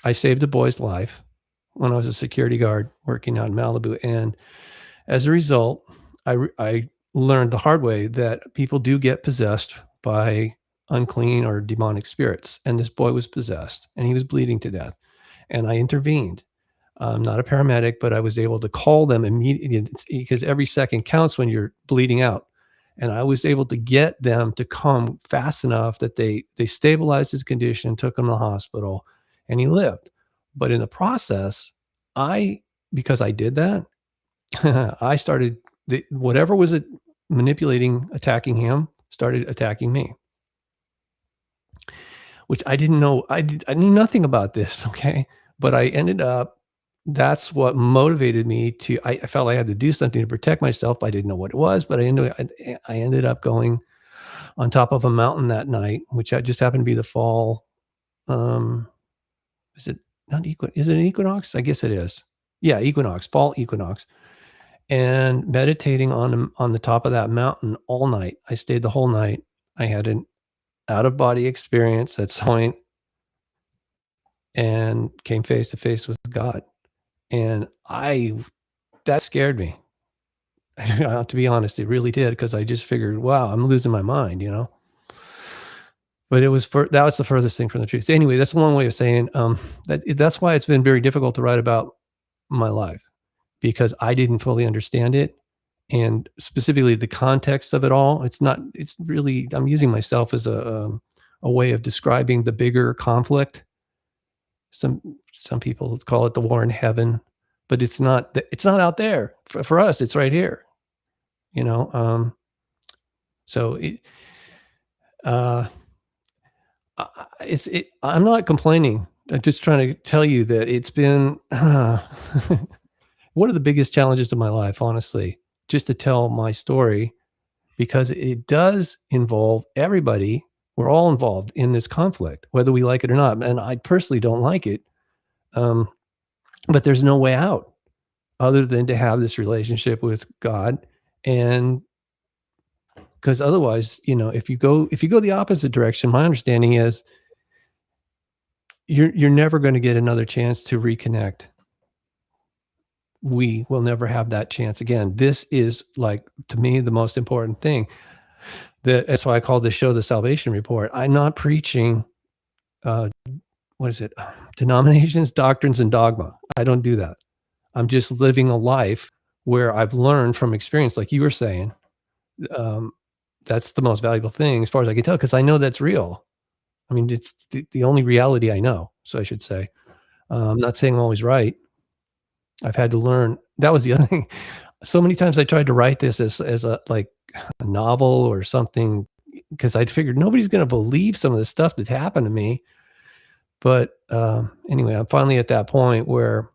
I saved a boy's life when I was a security guard working out in Malibu. And as a result, I learned the hard way that people do get possessed by unclean or demonic spirits. And this boy was possessed and he was bleeding to death. And I intervened. I'm not a paramedic, but I was able to call them immediately because every second counts when you're bleeding out. And I was able to get them to come fast enough that they stabilized his condition, took him to the hospital, and he lived. But in the process, because I did that, I started whatever was attacking him, started attacking me, which I didn't know. I knew nothing about this. Okay. But I ended up, that's what motivated me I felt I had to do something to protect myself. I didn't know what it was, but I ended up going on top of a mountain that night, which just happened to be the fall. Is it not is it an equinox? I guess it is. Yeah. Equinox, fall equinox. And meditating on the top of that mountain all night. I stayed the whole night. I had an out of body experience at some point and came face to face with God. And that scared me. To be honest, it really did, because I just figured, wow, I'm losing my mind, But that was the furthest thing from the truth. Anyway, that's a long way of saying that's why it's been very difficult to write about my life, because I didn't fully understand it, and specifically the context of it all. It's really, I'm using myself as a way of describing the bigger conflict. Some people call it the war in heaven, but it's not out there. For us, it's right here, so I'm not complaining. I'm just trying to tell you that it's been one of the biggest challenges of my life, honestly, just to tell my story, because it does involve everybody. We're all involved in this conflict, whether we like it or not. And I personally don't like it. But there's no way out other than to have this relationship with God. And because otherwise, if you go the opposite direction, my understanding is you're never going to get another chance to reconnect. We will never have that chance again. This is, like, to me, the most important thing. That's why I call this show the Salvation Report. I'm not preaching, denominations, doctrines, and dogma. I don't do that. I'm just living a life where I've learned from experience, like you were saying. That's the most valuable thing, as far as I can tell, because I know that's real. I mean, it's the only reality I know. So I should say, I'm not saying I'm always right. I've had to learn. That was the other thing. So many times I tried to write this as a novel or something, because I'd figured nobody's going to believe some of the stuff that's happened to me. But anyway, I'm finally at that point where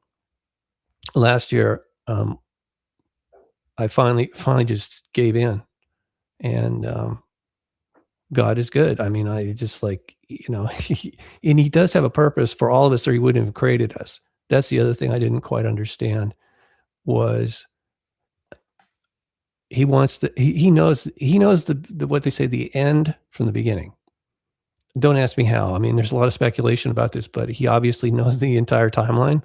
last year I finally just gave in, and God is good. I mean, I just and He does have a purpose for all of us, or He wouldn't have created us. that's the other thing I didn't quite understand was he knows the what they say, the end from the beginning. Don't ask me how. I mean, there's a lot of speculation about this, but he obviously knows the entire timeline.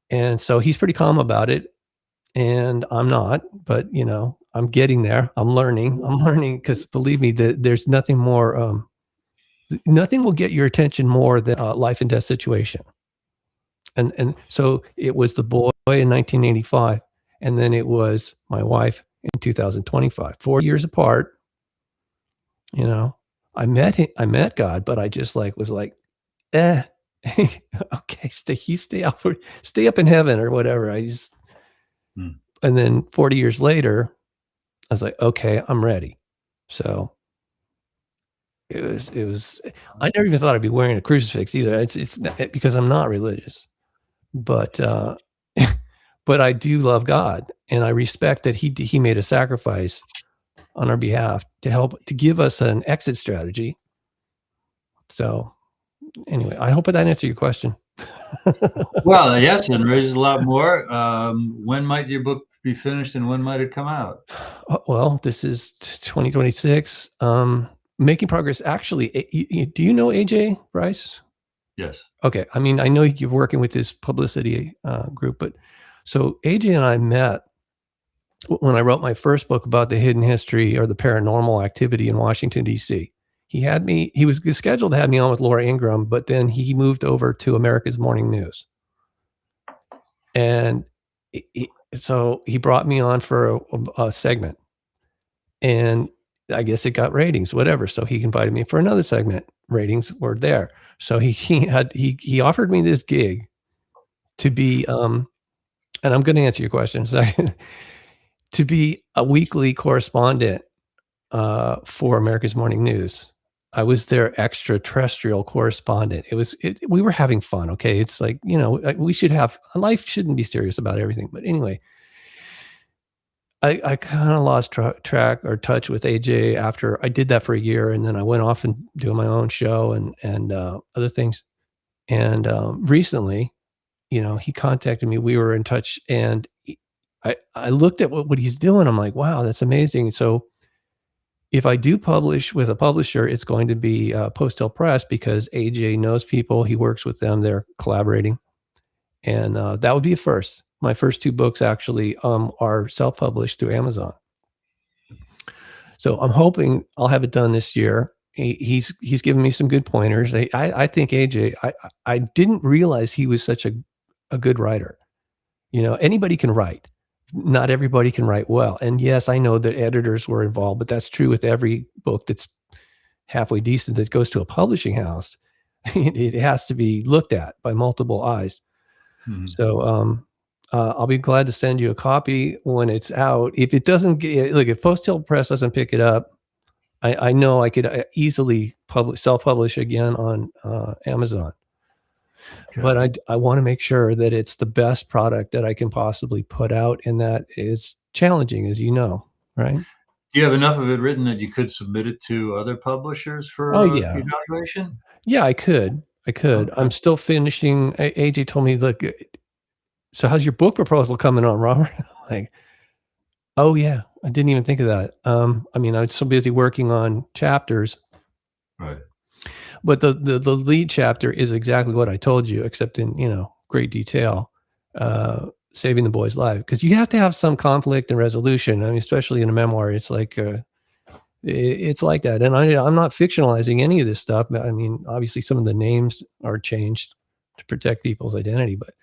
And so he's pretty calm about it. And I'm not, but I'm getting there. I'm learning because believe me, there's nothing more, nothing will get your attention more than a life and death situation. And so it was the boy in 1985, and then it was my wife in 2025, 4 years apart. I met God, but I just was like, okay, stay up in heaven or whatever. And then 40 years later, I was like, okay, I'm ready. So it was, I never even thought I'd be wearing a crucifix either. It's not, because I'm not religious, but, but I do love God, and I respect that he made a sacrifice on our behalf to give us an exit strategy. So anyway, I hope that answered your question. Well, yes, and raises a lot more. When might your book be finished, and when might it come out? Well, this is 2026. Making progress. Actually, do you know AJ Bryce? Yes. Okay. I mean, I know you're working with this publicity group, but so AJ and I met when I wrote my first book about the hidden history or the paranormal activity in Washington, D.C. He was scheduled to have me on with Laura Ingraham, but then he moved over to America's Morning News. And so he brought me on for a segment, and I guess it got ratings, whatever. So he invited me for another segment. Ratings were there. So he offered me this gig to be, and I'm going to answer your question in a second, to be a weekly correspondent for America's Morning News. I was their extraterrestrial correspondent. We were having fun. Okay. It's like, life shouldn't be serious about everything. But anyway, I kind of lost track or touch with AJ after I did that for a year. And then I went off and doing my own show and other things. And recently, he contacted me. We were in touch, and I looked at what he's doing. I'm like, wow, that's amazing. So if I do publish with a publisher, it's going to be Post Hill Press, because AJ knows people. He works with them. They're collaborating. And that would be a first. My first two books actually are self-published through Amazon. So I'm hoping I'll have it done this year. He's given me some good pointers. I think AJ, I didn't realize he was such a good writer. Anybody can write. Not everybody can write well. And yes, I know that editors were involved, but that's true with every book that's halfway decent that goes to a publishing house. It has to be looked at by multiple eyes. Mm-hmm. So I'll be glad to send you a copy when it's out. If it doesn't if Post Hill Press doesn't pick it up, I know I could easily self-publish again on Amazon. Okay. But I want to make sure that it's the best product that I can possibly put out, and that is challenging, as you know, right? Do you have enough of it written that you could submit it to other publishers for evaluation? Yeah, I could. Okay. I'm still finishing. AJ told me, look, so how's your book proposal coming on, Robert? Like, oh yeah, I didn't even think of that. I mean, I was so busy working on chapters. Right. But the lead chapter is exactly what I told you, except in, great detail, saving the boy's life. Because you have to have some conflict and resolution. I mean, especially in a memoir, it's like it's like that. And I'm not fictionalizing any of this stuff. I mean, obviously some of the names are changed to protect people's identity. But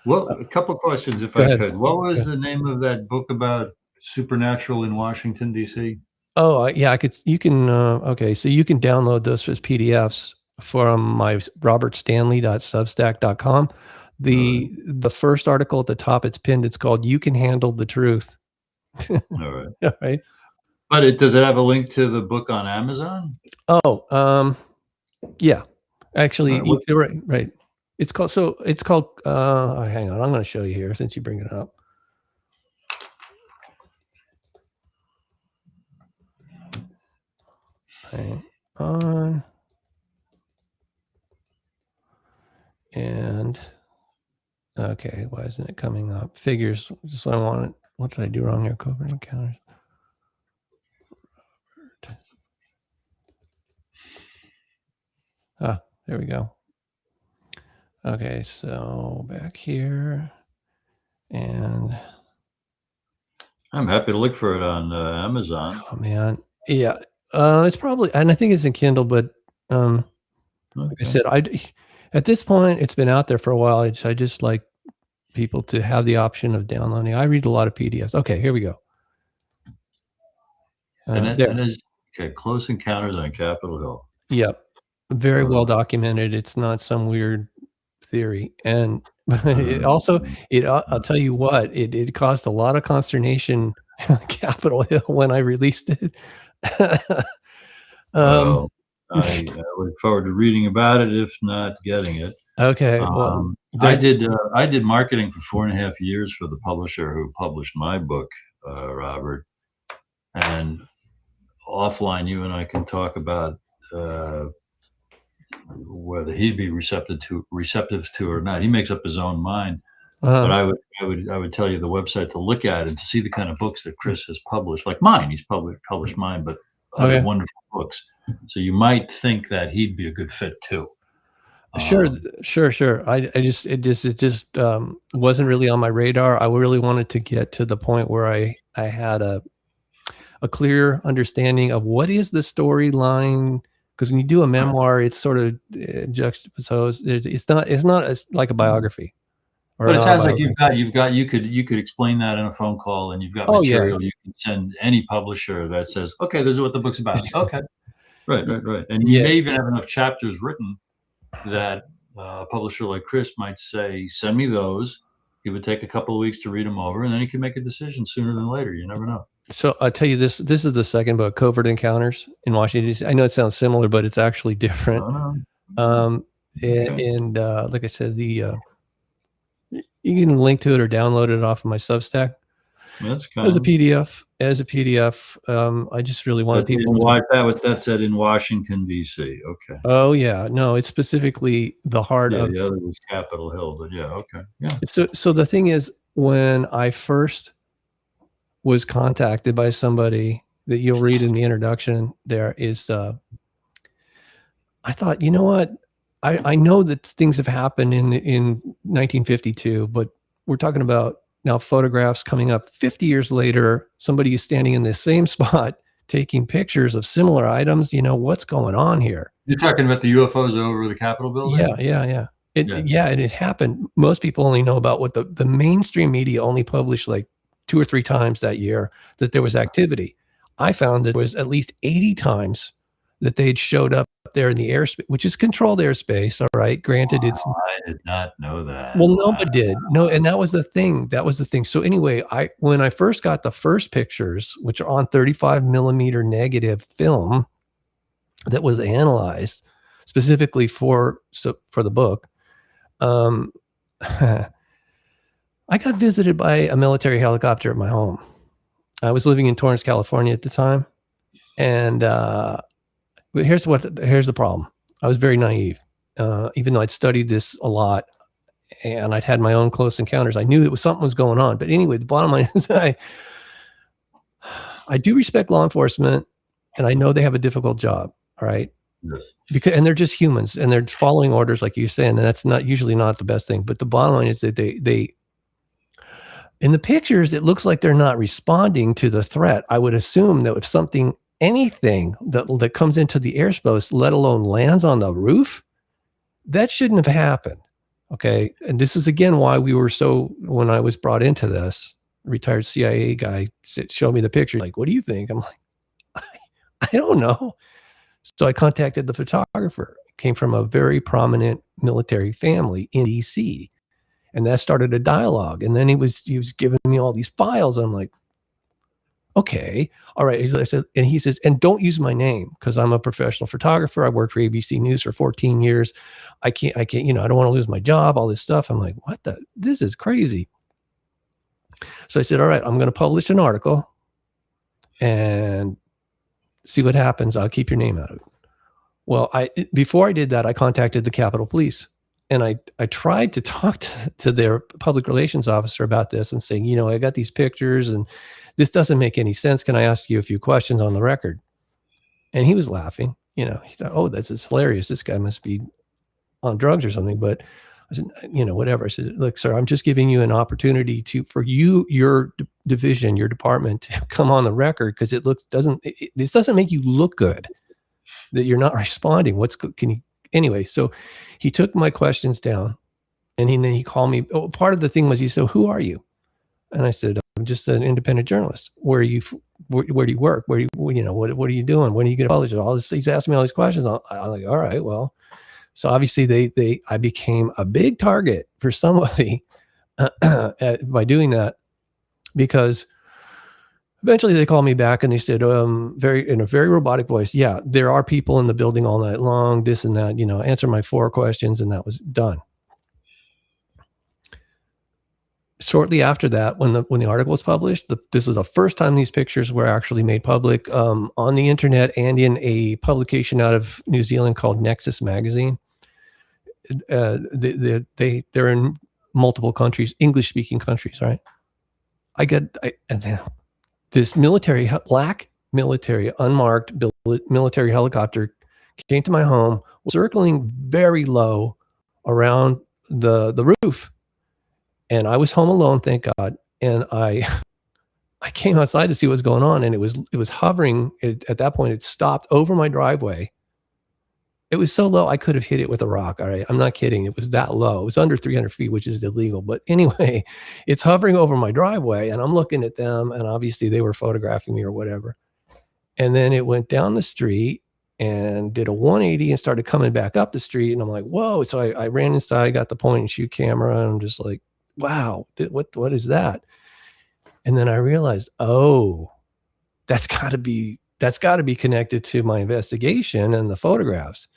well, a couple of questions, if I could. What was the name of that book about supernatural in Washington, D.C.? Oh, yeah, you can, okay, so you can download those as PDFs from my robertstanley.substack.com. The first article at the top, it's pinned, it's called "You Can Handle the Truth." All right. All right. But does it have a link to the book on Amazon? Oh, yeah, actually, right. It's called, hang on, I'm going to show you here since you bring it up. Hang on. And Okay, why isn't it coming up? Figures, just what I wanted. What did I do wrong here? Covert encounters. Ah, there we go. Okay, so back here, and I'm happy to look for it on Amazon. oh man, yeah, it's probably, and I think it's in Kindle, but like I said, at this point, it's been out there for a while. I just like people to have the option of downloading. I read a lot of PDFs. Okay, here we go. And is okay. Close Encounters on Capitol Hill. Yep, very well documented. It's not some weird theory, and it also I'll tell you what, it caused a lot of consternation on Capitol Hill when I released it. Well, I look forward to reading about it, if not getting it. Okay, well, I did marketing for 4.5 years for the publisher who published my book, Robert. And offline, you and I can talk about whether he'd be receptive to or not. He makes up his own mind. But I would tell you the website to look at and to see the kind of books that Chris has published, like mine. He's published mine, but other wonderful books. So you might think that he'd be a good fit too. Sure. It just wasn't really on my radar. I really wanted to get to the point where I had a clear understanding of what is the storyline. Because when you do a memoir, it's sort of juxtaposed. It's not like a biography. But it sounds like you could explain that in a phone call, and you've got material you can send any publisher that says, okay, this is what the book's about. Okay. Right. And you may even have enough chapters written that a publisher like Chris might say, send me those. He would take a couple of weeks to read them over, and then he can make a decision sooner than later. You never know. So I'll tell you this is the second book, Covert Encounters in Washington, D.C. I know it sounds similar, but it's actually different. And like I said, you can link to it or download it off of my Substack. That's kind as a PDF. I just really wanted people to. That said in Washington, D.C. Okay. Oh yeah, no, it's specifically the heart of. The other was Capitol Hill, but yeah, okay, yeah. So the thing is, when I first was contacted by somebody that you'll read in the introduction, there is. I thought, you know what? I know that things have happened in 1952, but we're talking about now photographs coming up 50 years later. Somebody is standing in the same spot taking pictures of similar items. You know, what's going on here? You're talking about the UFOs over the Capitol building? Yeah. And it happened. Most people only know about what the mainstream media only published like 2 or 3 times that year that there was activity. I found that it was at least 80 times that they'd showed up there in the airspace, which is controlled airspace. All right. Granted, I did not know that. Well, nobody did. No, and that was the thing. So anyway, when I first got the first pictures, which are on 35 millimeter negative film that was analyzed specifically for the book, I got visited by a military helicopter at my home. I was living in Torrance, California at the time. And but here's the problem. I was very naive. Even though I'd studied this a lot and I'd had my own close encounters, I knew something was going on. But anyway, the bottom line is I do respect law enforcement, and I know they have a difficult job. All right. Yes. And they're just humans, and they're following orders, like you say, and that's usually not the best thing. But the bottom line is that they in the pictures, it looks like they're not responding to the threat. I would assume that if anything that comes into the airspace, let alone lands on the roof, that shouldn't have happened. Okay. And this is again why when I was brought into this, a retired CIA guy showed me the picture. Like, what do you think? I'm like, I don't know. So I contacted the photographer. Came from a very prominent military family in DC. And that started a dialogue. And then he was giving me all these files. I'm like, okay, all right. I said, and he says, and don't use my name because I'm a professional photographer. I worked for ABC News for 14 years. I can't, I don't want to lose my job, all this stuff. I'm like, this is crazy. So I said, all right, I'm going to publish an article and see what happens. I'll keep your name out of it. Well, before I did that, I contacted the Capitol Police. And I tried to talk to their public relations officer about this and saying, I got these pictures and this doesn't make any sense. Can I ask you a few questions on the record? And he was laughing. He thought, oh, this is hilarious. This guy must be on drugs or something. But I said, whatever. I said, look, sir, I'm just giving you an opportunity for your division, your department to come on the record because this doesn't make you look good that you're not responding. Anyway, so he took my questions down and then he called me. Oh, part of the thing was he said, who are you? And I said, I'm just an independent journalist. Where do you work? What are you doing? When are you going to publish it? All this, he's asking me all these questions. I'm like, all right, well. So obviously I became a big target for somebody by doing that, because eventually they called me back and they said, in a very robotic voice, yeah, there are people in the building all night long, this and that, answer my 4 questions, and that was done. Shortly after that, when the article was published, this is the first time these pictures were actually made public on the internet and in a publication out of New Zealand called Nexus Magazine. They're in multiple countries, English-speaking countries, right? And then this black military, unmarked military helicopter came to my home, circling very low around the roof. And I was home alone, thank God. And I came outside to see what's going on, and it was hovering. At that point, it stopped over my driveway. It was so low, I could have hit it with a rock. All right. I'm not kidding. It was that low. It was under 300 feet, which is illegal. But anyway, it's hovering over my driveway and I'm looking at them, and obviously they were photographing me or whatever. And then it went down the street and did a 180 and started coming back up the street. And I'm like, whoa. So I ran inside, got the point and shoot camera, and I'm just like, wow, what is that? And then I realized, oh, that's got to be connected to my investigation and the photographs.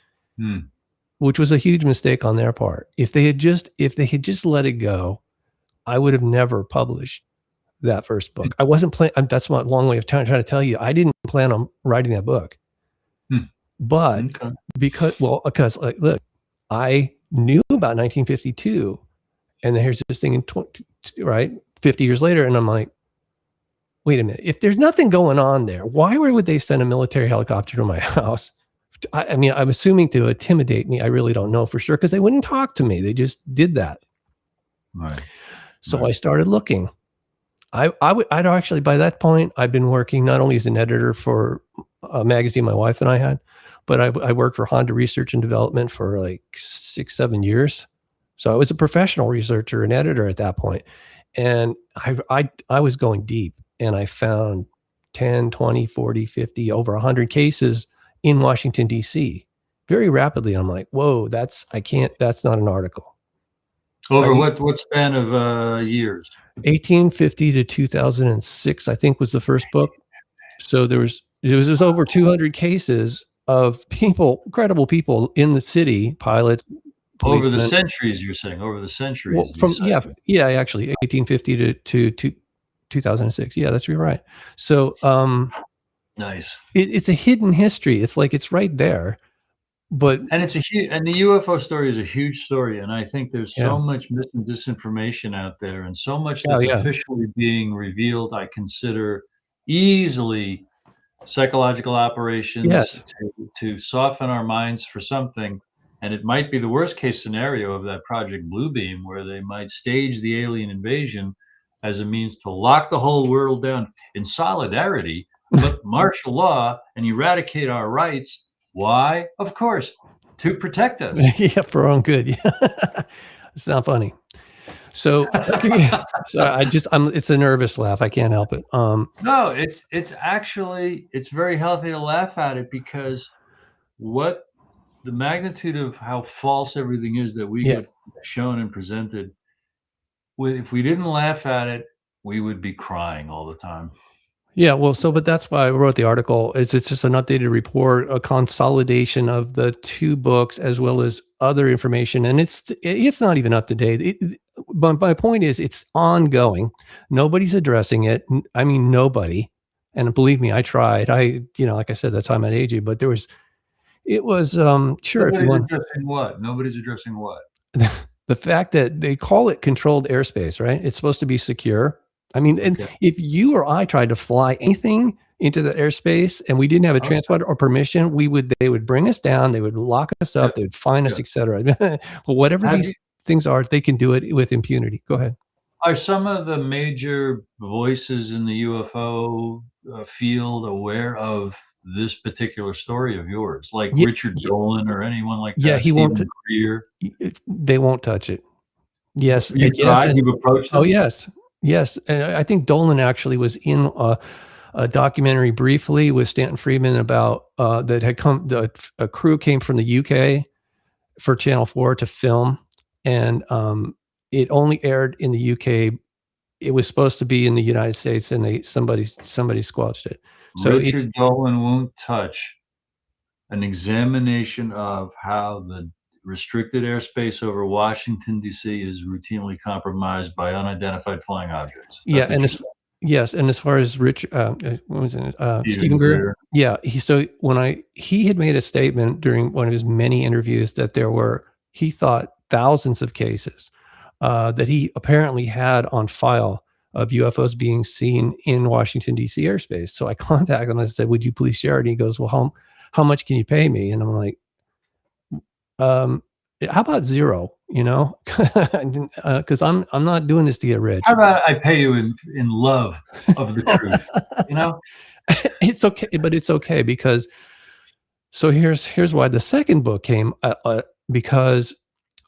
Which was a huge mistake on their part. If they had just let it go, I would have never published that first book. I wasn't planning. That's my long way of trying to tell you. I didn't plan on writing that book, but because look, I knew about 1952, and then here's this thing in 50 years later, and I'm like, wait a minute. If there's nothing going on there, why would they send a military helicopter to my house? I mean, I'm assuming to intimidate me. I really don't know for sure, because they wouldn't talk to me. They just did that. Right. So I started looking. I'd actually, by that point, I'd been working not only as an editor for a magazine my wife and I had, but I worked for Honda Research and Development for like 6-7 years. So I was a professional researcher and editor at that point. And I was going deep, and I found 10, 20, 40, 50, over 100 cases in Washington, D.C. very rapidly. I'm like, whoa, that's not an article. Over what span of years? 1850 to 2006, I think, was the first book. So there was over 200 cases of people, credible people in the city, pilots, policemen. Over the centuries, you're saying? Over the centuries? Well, actually, 1850 to 2006. Yeah, that's right. So nice. It's a hidden history. It's like it's right there, and the UFO story is a huge story, and I think there's so much disinformation out there, and so much that's officially being revealed. I consider easily psychological operations to soften our minds for something, and it might be the worst case scenario of that Project Bluebeam, where they might stage the alien invasion as a means to lock the whole world down in solidarity, but martial law and eradicate our rights. Why? Of course, to protect us. Yeah, for our own good. Yeah. It's not funny. So, it's a nervous laugh. I can't help it. No, it's actually very healthy to laugh at it, because what the magnitude of how false everything is that we get shown and presented, if we didn't laugh at it, we would be crying all the time. Yeah, well, but that's why I wrote the article. It's just an updated report, a consolidation of the 2 books, as well as other information, and it's not even up to date. But my point is, it's ongoing. Nobody's addressing it. I mean, nobody. And believe me, I tried. Like I said, that's how I'm at AJ. But it was sure. Nobody's addressing what? Nobody's addressing what? the fact that they call it controlled airspace, right? It's supposed to be secure. I mean, and Okay. if you or I tried to fly anything into the airspace and we didn't have a Okay. transponder or permission, they would bring us down, they would lock us Yeah. up, they would fine us, Yeah. etc. But whatever Have these things are, they can do it with impunity. Go ahead. Are some of the major voices in the UFO field aware of this particular story of yours, like Yeah, Richard Dolan or anyone like yeah, that, he won't. Stephen Greer? They won't touch it. Yes, and You've yes, tried, and you've approached oh them? yes, yes, and I think Dolan actually was in a documentary briefly with Stanton Friedman about that had come. A crew came from the UK for Channel 4 to film, and it only aired in the UK. It was supposed to be in the United States, and somebody squelched it. So it's Richard Dolan won't touch an examination of how the restricted airspace over Washington, D.C. is routinely compromised by unidentified flying objects. yeah, That's what and you're as saying. yes, and as far as Rich, what was it? Stephen Stephen Greer. Greer. Yeah, he had made a statement during one of his many interviews that he thought thousands of cases that he apparently had on file of UFOs being seen in Washington D.C. airspace. So I contacted him and I said, "Would you please share it?" And he goes, "Well, how much can you pay me?" And I'm like, um, "How about zero? You know, because I'm not doing this to get rich." How about I pay you in love of the truth, you know? It's okay, but it's okay because here's why the second book came because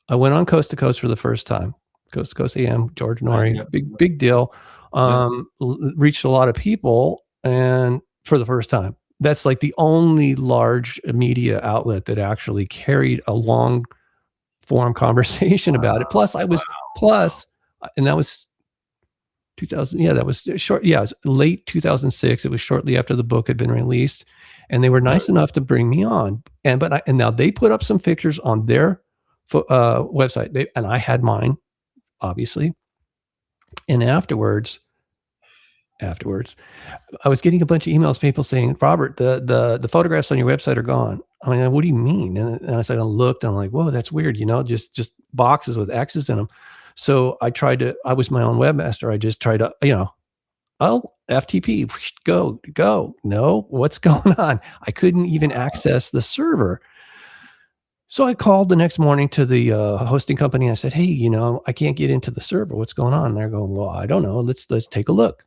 I went on Coast to Coast for the first time. Coast to Coast AM, George Right, Norrie, yep, big deal. yep. Reached a lot of people, and for the first time, that's like the only large media outlet that actually carried a long form conversation about it. Plus, and that was 2000. Yeah, that was short. Yeah, it was late 2006. It was shortly after the book had been released, and they were Right. nice enough to bring me on. And now they put up some pictures on their website, and I had mine, obviously. And afterwards, I was getting a bunch of emails, people saying, "Robert, the photographs on your website are gone." I mean, what do you mean? And I said, I looked, and I'm like, whoa, that's weird. You know, just boxes with X's in them. So I was my own webmaster. I just tried to, oh, FTP, go. No, what's going on? I couldn't even access the server. So I called the next morning to the hosting company. I said, "Hey, I can't get into the server. What's going on?" And they're going, "Well, I don't know. Let's take a look."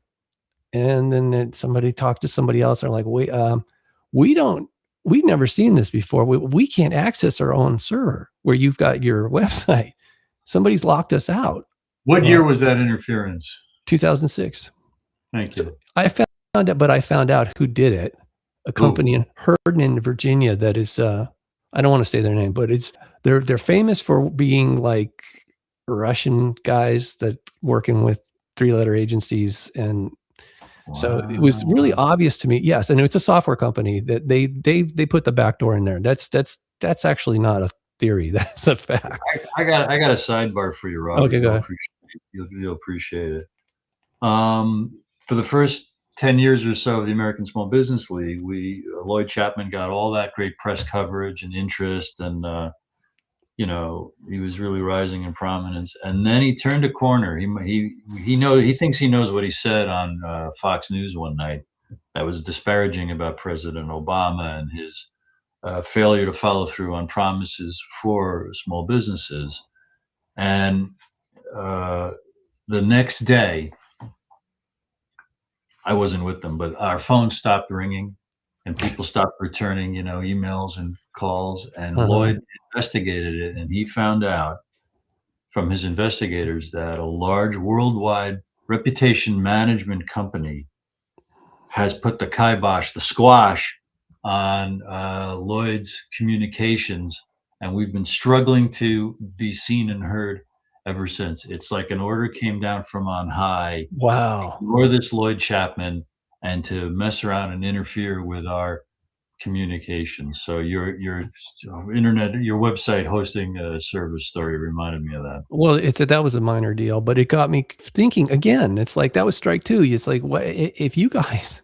And then somebody talked to somebody else. They're like, "Wait, we've never seen this before. We can't access our own server where you've got your website. Somebody's locked us out." What year was that interference? 2006. Thank So you. I found out who did it. A company in Hurd in Virginia that is, I don't want to say their name, but they're famous for being like Russian guys that working with 3-letter agencies. And so it was really Wow. obvious to me. Yes. And it's a software company that they put the back door in there. That's actually not a theory. That's a fact. I got a sidebar for you, Robert. Okay, go ahead. You'll appreciate it. For the first 10 years or so of the American Small Business League, Lloyd Chapman got all that great press coverage and interest, and he was really rising in prominence. And then he turned a corner. He thinks he knows what he said on Fox News one night that was disparaging about President Obama and his failure to follow through on promises for small businesses. And the next day, I wasn't with them, but our phone stopped ringing and people stopped returning, emails and calls. And Lloyd investigated it, and he found out from his investigators that a large worldwide reputation management company has put the kibosh, the squash on Lloyd's communications. And we've been struggling to be seen and heard ever since. It's like an order came down from on high. Wow. Ignore this Lloyd Chapman and to mess around and interfere with our communications. So your internet, your website hosting service story reminded me of that. Well, that was a minor deal, but it got me thinking again. It's like that was strike two. It's like, what if you guys?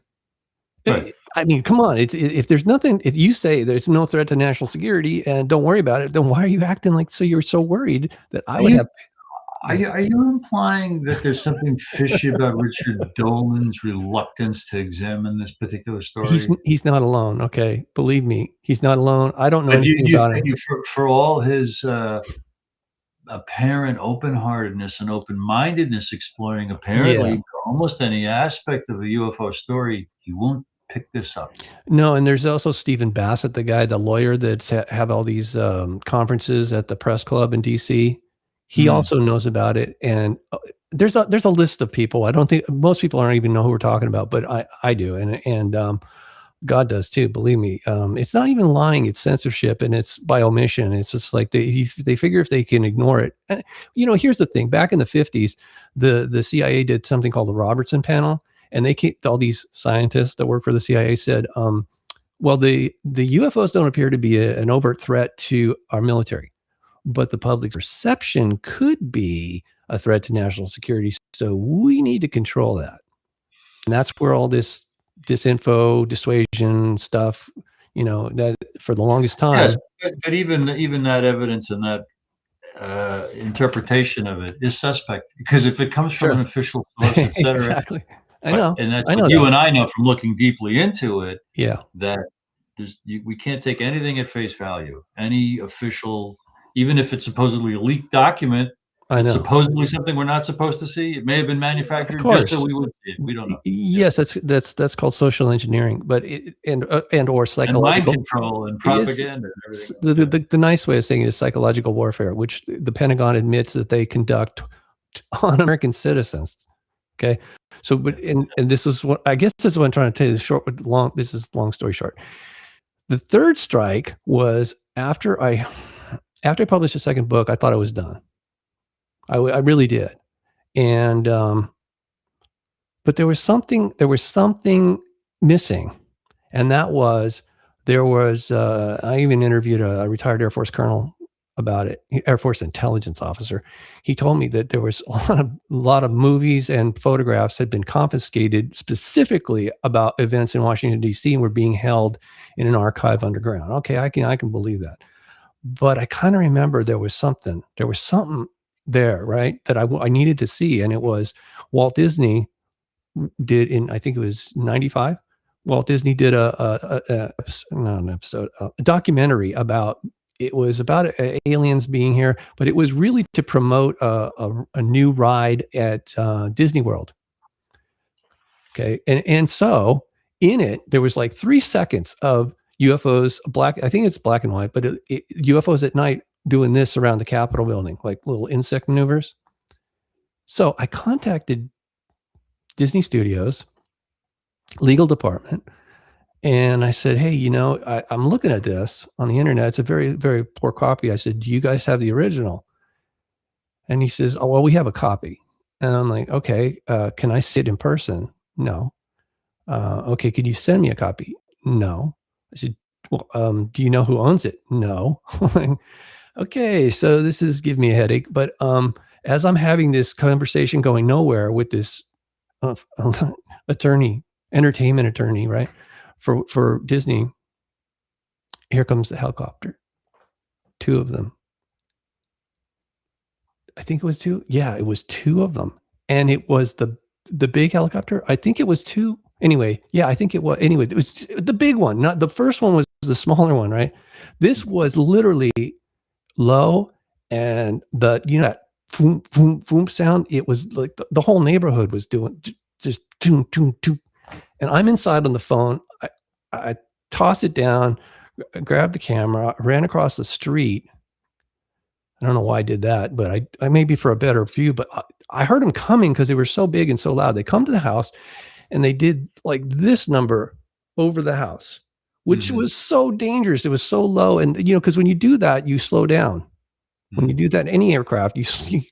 Right. I mean, come on. If there's nothing, if you say there's no threat to national security and don't worry about it, then why are you acting like so you're so worried that I would have? Are you implying that there's something fishy about Richard Dolan's reluctance to examine this particular story? He's not alone. Okay, believe me, he's not alone. I don't know But anything about it. for all his apparent open-heartedness and open-mindedness, exploring Yeah. apparently almost any aspect of the UFO story, he won't pick this up. No, and there's also Stephen Bassett, the guy, the lawyer that's have all these conferences at the press club in DC. He also knows about it, and there's a list of people. I don't think most people don't even know who we're talking about, but I do, and God does too. Believe me, it's not even lying; it's censorship, and it's by omission. It's just like they figure if they can ignore it. And here's the thing: back in the 50s, the CIA did something called the Robertson Panel, and they kept all these scientists that work for the CIA said, well, the UFOs don't appear to be an overt threat to our military, but the public perception could be a threat to national security. So we need to control that. And that's where all this disinfo, dissuasion stuff, that for the longest time. Yes, but even that evidence and that interpretation of it is suspect, because if it comes from an official source, et cetera, exactly. I know. and that's I know what you that. and I know from looking deeply into it. Yeah. That we can't take anything at face value. Any official, even if it's supposedly a leaked document, it's supposedly something we're not supposed to see. It may have been manufactured just so we would see it. We don't know. Yes, that's called social engineering, but or psychological and mind control and propaganda and everything. The nice way of saying it is psychological warfare, which the Pentagon admits that they conduct on American citizens. Okay, so but and this is what I guess this is what I'm trying to tell you. This is long story short. The third strike was after I published the second book. I thought I was done. I really did, and but there was something missing, and that was I even interviewed a retired Air Force colonel about it, Air Force intelligence officer. He told me that there was a lot of movies and photographs had been confiscated specifically about events in Washington, D.C. and were being held in an archive underground. Okay, I can believe that. But I kind of remember there was something there, right, that I needed to see. And it was Walt Disney did I think it was 95. Walt Disney did a documentary about, it was about aliens being here, but it was really to promote a new ride at Disney World. Okay. And so in it, there was like 3 seconds of UFOs, I think it's black and white, but UFOs at night doing this around the Capitol building, like little insect maneuvers. So I contacted Disney Studios legal department, and I said, hey, I'm looking at this on the internet. It's a very, very poor copy. I said, do you guys have the original? And he says, oh, well, we have a copy. And I'm like, okay, can I see it in person? No. Okay, could you send me a copy? No. I said, well, do you know who owns it? No. Okay, so this is giving me a headache. But as I'm having this conversation going nowhere with this entertainment attorney, right, for Disney, here comes the helicopter. 2 of them. I think it was 2. Yeah, it was 2 of them. And it was the big helicopter. I think it was 2. Anyway, yeah, I think it was. Anyway, it was the big one. Not the first one was the smaller one, right? This was literally low, and that boom, boom, boom sound. It was like the whole neighborhood was doing just toom, toom, toom. And I'm inside on the phone. I toss it down, grab the camera, ran across the street. I don't know why I did that, but I maybe for a better view, but I heard them coming because they were so big and so loud. They come to the house and they did like this number over the house, which was so dangerous. It was so low. And, because when you do that, you slow down. When you do that in any aircraft, you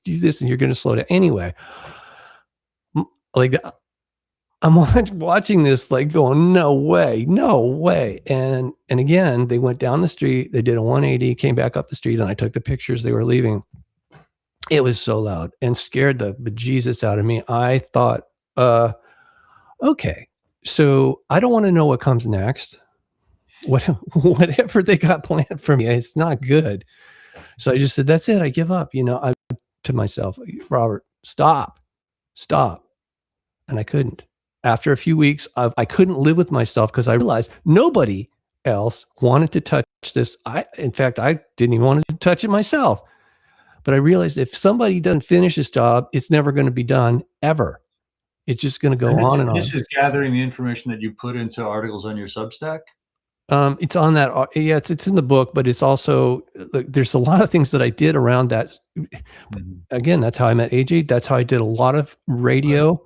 do this and you're going to slow down anyway. Like, I'm watching this, like going, no way. And again, they went down the street, they did a 180, came back up the street, and I took the pictures. They were leaving. It was so loud and scared the bejesus out of me. I thought, okay, So I don't want to know what comes next. Whatever they got planned for me, it's not good. So I just said, that's it. I give up. I to myself, Robert, stop. And I couldn't. After a few weeks, I couldn't live with myself because I realized nobody else wanted to touch this. In fact, I didn't even want to touch it myself. But I realized if somebody doesn't finish this job, it's never going to be done ever. It's just going to go on and on. This is gathering the information that you put into articles on your Substack? It's on that. Yeah, it's in the book, but it's also, there's a lot of things that I did around that. Again, that's how I met AJ. That's how I did a lot of radio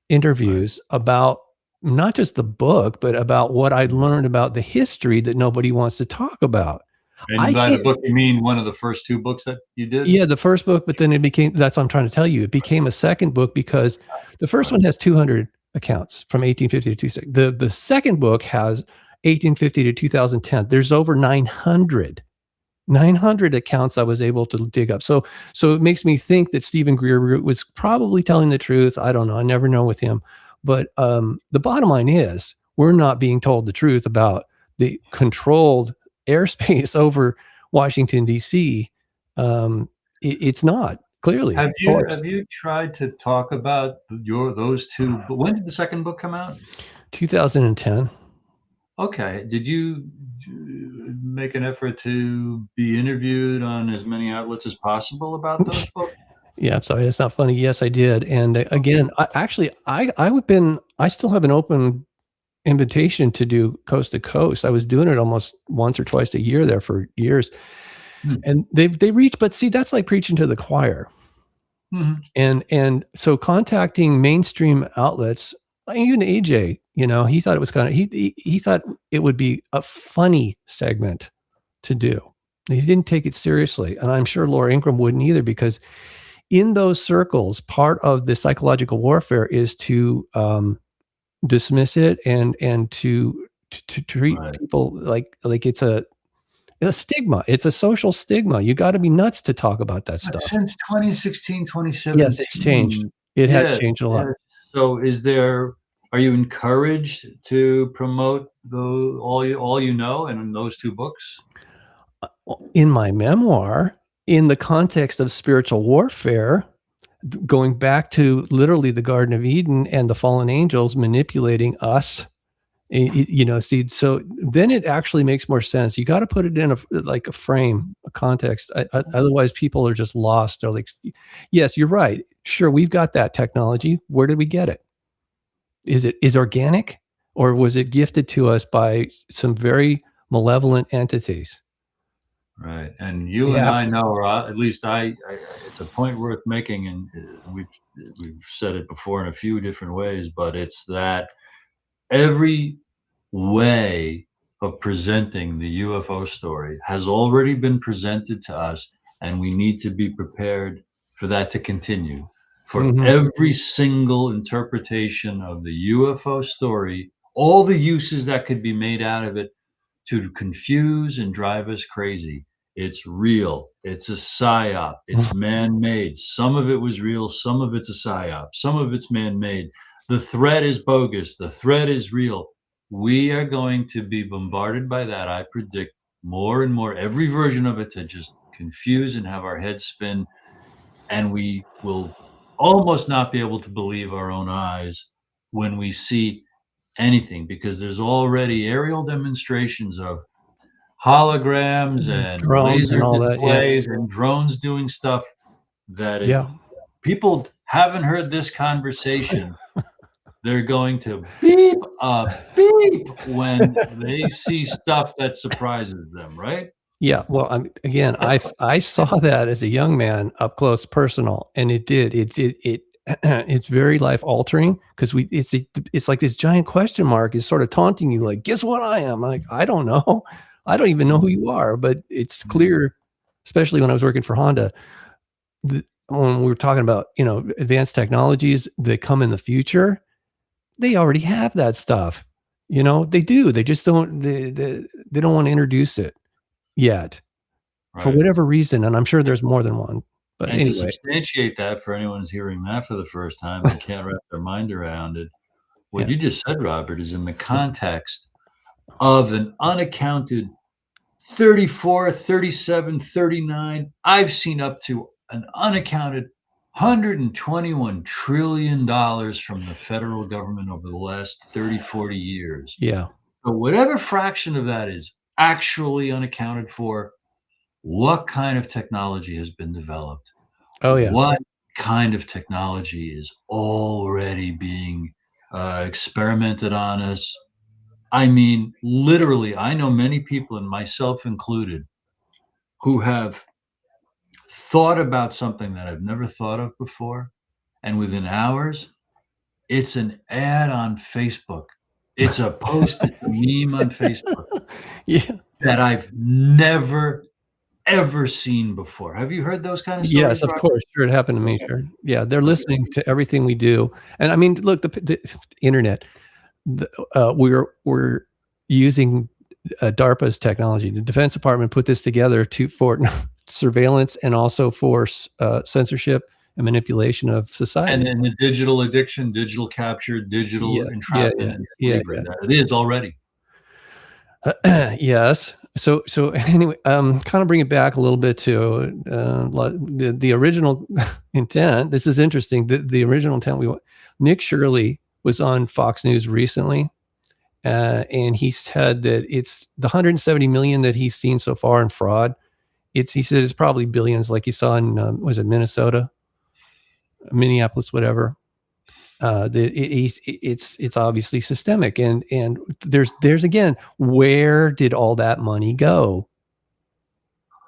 interviews about not just the book, but about what I'd learned about the history that nobody wants to talk about. And by the book, you mean one of the first two books that you did? Yeah, the first book, but then it became, that's what I'm trying to tell you. It became a second book because the first one has 200 accounts from 1850 to 2006. The second book has 1850 to 2010. There's over 900 accounts I was able to dig up. So it makes me think that Stephen Greer was probably telling the truth. I don't know. I never know with him. But the bottom line is we're not being told the truth about the controlled airspace over Washington, D.C. It's not, clearly. Have you tried to talk about those two? But when did the second book come out? 2010. Okay. Did you make an effort to be interviewed on as many outlets as possible about those books? Yeah, I'm sorry, that's not funny. Yes, I did. And again, I still have an open invitation to do Coast to Coast. I was doing it almost once or twice a year there for years. And they reach, but see, that's like preaching to the choir. And so contacting mainstream outlets, even AJ, he thought it was kind of, he thought it would be a funny segment to do. He didn't take it seriously. And I'm sure Laura Ingram wouldn't either, because in those circles, part of the psychological warfare is to dismiss it and to treat people like it's a stigma. It's a social stigma. You got to be nuts to talk about that stuff. Since 2016, 2017. Yes, it's changed. It has changed a lot. So are you encouraged to promote all you know in those two books? In my memoir, in the context of spiritual warfare, going back to literally the Garden of Eden and the fallen angels manipulating us, so then it actually makes more sense. You got to put it in a frame, a context. Otherwise people are just lost. They're like, yes, you're right. Sure. We've got that technology. Where did we get it? Is organic, or was it gifted to us by some very malevolent entities? Right. And you and I know, or at least it's a point worth making, and we've said it before in a few different ways, but it's that every way of presenting the UFO story has already been presented to us, and we need to be prepared for that to continue. For every single interpretation of the UFO story, all the uses that could be made out of it to confuse and drive us crazy. It's real. It's a psyop. It's man-made. Some of it was real. Some of it's a psyop. Some of it's man-made. The threat is bogus. The threat is real. We are going to be bombarded by that. I predict more and more, every version of it, to just confuse and have our heads spin. And we will almost not be able to believe our own eyes when we see anything, because there's already aerial demonstrations of holograms and drones laser and all displays and drones doing stuff that if people haven't heard this conversation, they're going to beep when they see stuff that surprises them, right? Yeah, well, again, I saw that as a young man up close, personal, and it's very life altering, because it's like this giant question mark is sort of taunting you, like, guess what I am? I'm like, I don't know, I don't even know who you are, but it's clear, especially when I was working for Honda, when we were talking about advanced technologies that come in the future, they already have that stuff. They do. They just don't. They don't want to introduce it yet, for whatever reason, and I'm sure there's more than one. But and anyway, to substantiate that for anyone who's hearing that for the first time and can't wrap their mind around it, what you just said, Robert, is in the context of an unaccounted 34, 37, 39. I've seen up to an unaccounted $121 trillion from the federal government over the last 30, 40 years. Yeah. So whatever fraction of that is actually unaccounted for, what kind of technology has been developed? Oh, yeah. What kind of technology is already being experimented on us? I mean, literally, I know many people, and myself included, who have thought about something that I've never thought of before, and within hours, it's an ad on Facebook. It's a post, it's a meme on Facebook Yeah. that I've never, ever seen before. Have you heard those kind of stories, Yes, of Robert? course. Sure, it happened to me. Okay. Sure. Yeah, they're Okay. listening to everything we do. And I mean, look, the internet, we're using DARPA's technology. The Defense Department put this together for surveillance and also for censorship and manipulation of society. And then the digital addiction, digital capture, digital entrapment, and slavery. That it is already. Yes. So anyway, kind of bring it back a little bit to the original intent. This is interesting. The original intent. Nick Shirley was on Fox News recently, and he said that it's the 170 million that he's seen so far in fraud. He said it's probably billions, like you saw in was it Minnesota, Minneapolis, whatever. It's obviously systemic, and there's again, where did all that money go?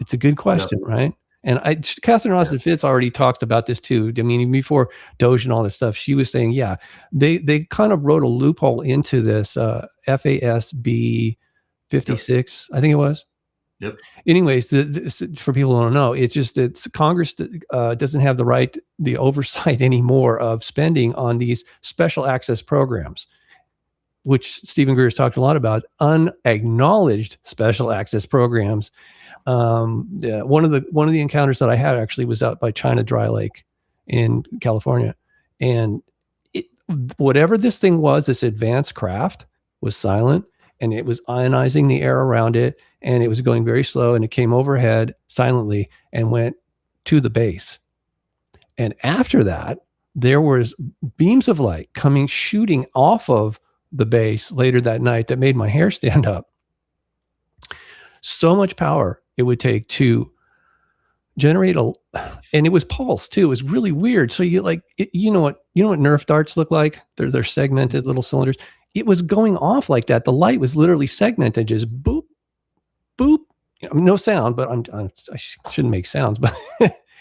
It's a good question, right? And Catherine Austin Fitts already talked about this too. I mean, before Doge and all this stuff, she was saying, yeah, they kind of wrote a loophole into this FASB 56, I think it was. Yep. Anyways, for people who don't know, it's just that Congress doesn't have the oversight anymore of spending on these special access programs, which Stephen Greer's talked a lot about, unacknowledged special access programs. One of the encounters that I had actually was out by China Dry Lake in California, and whatever this thing was, this advanced craft was silent, and it was ionizing the air around it, and it was going very slow, and it came overhead silently and went to the base. And after that, there was beams of light shooting off of the base later that night that made my hair stand up. So much power it would take to generate and it was pulse too. It was really weird. So you know what Nerf darts look like? They're segmented little cylinders. It was going off like that. The light was literally segmented, just boop, boop. No sound, but I shouldn't make sounds, but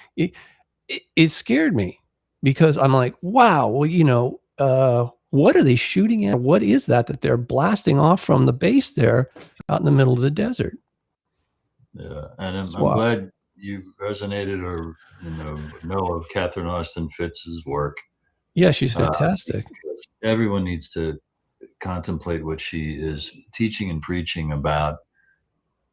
it scared me because I'm like, wow, well, what are they shooting at? What is that they're blasting off from the base there out in the middle of the desert? Yeah, and I'm glad you resonated or know of Catherine Austin Fitz's work. Yeah, she's fantastic. Everyone needs to contemplate what she is teaching and preaching about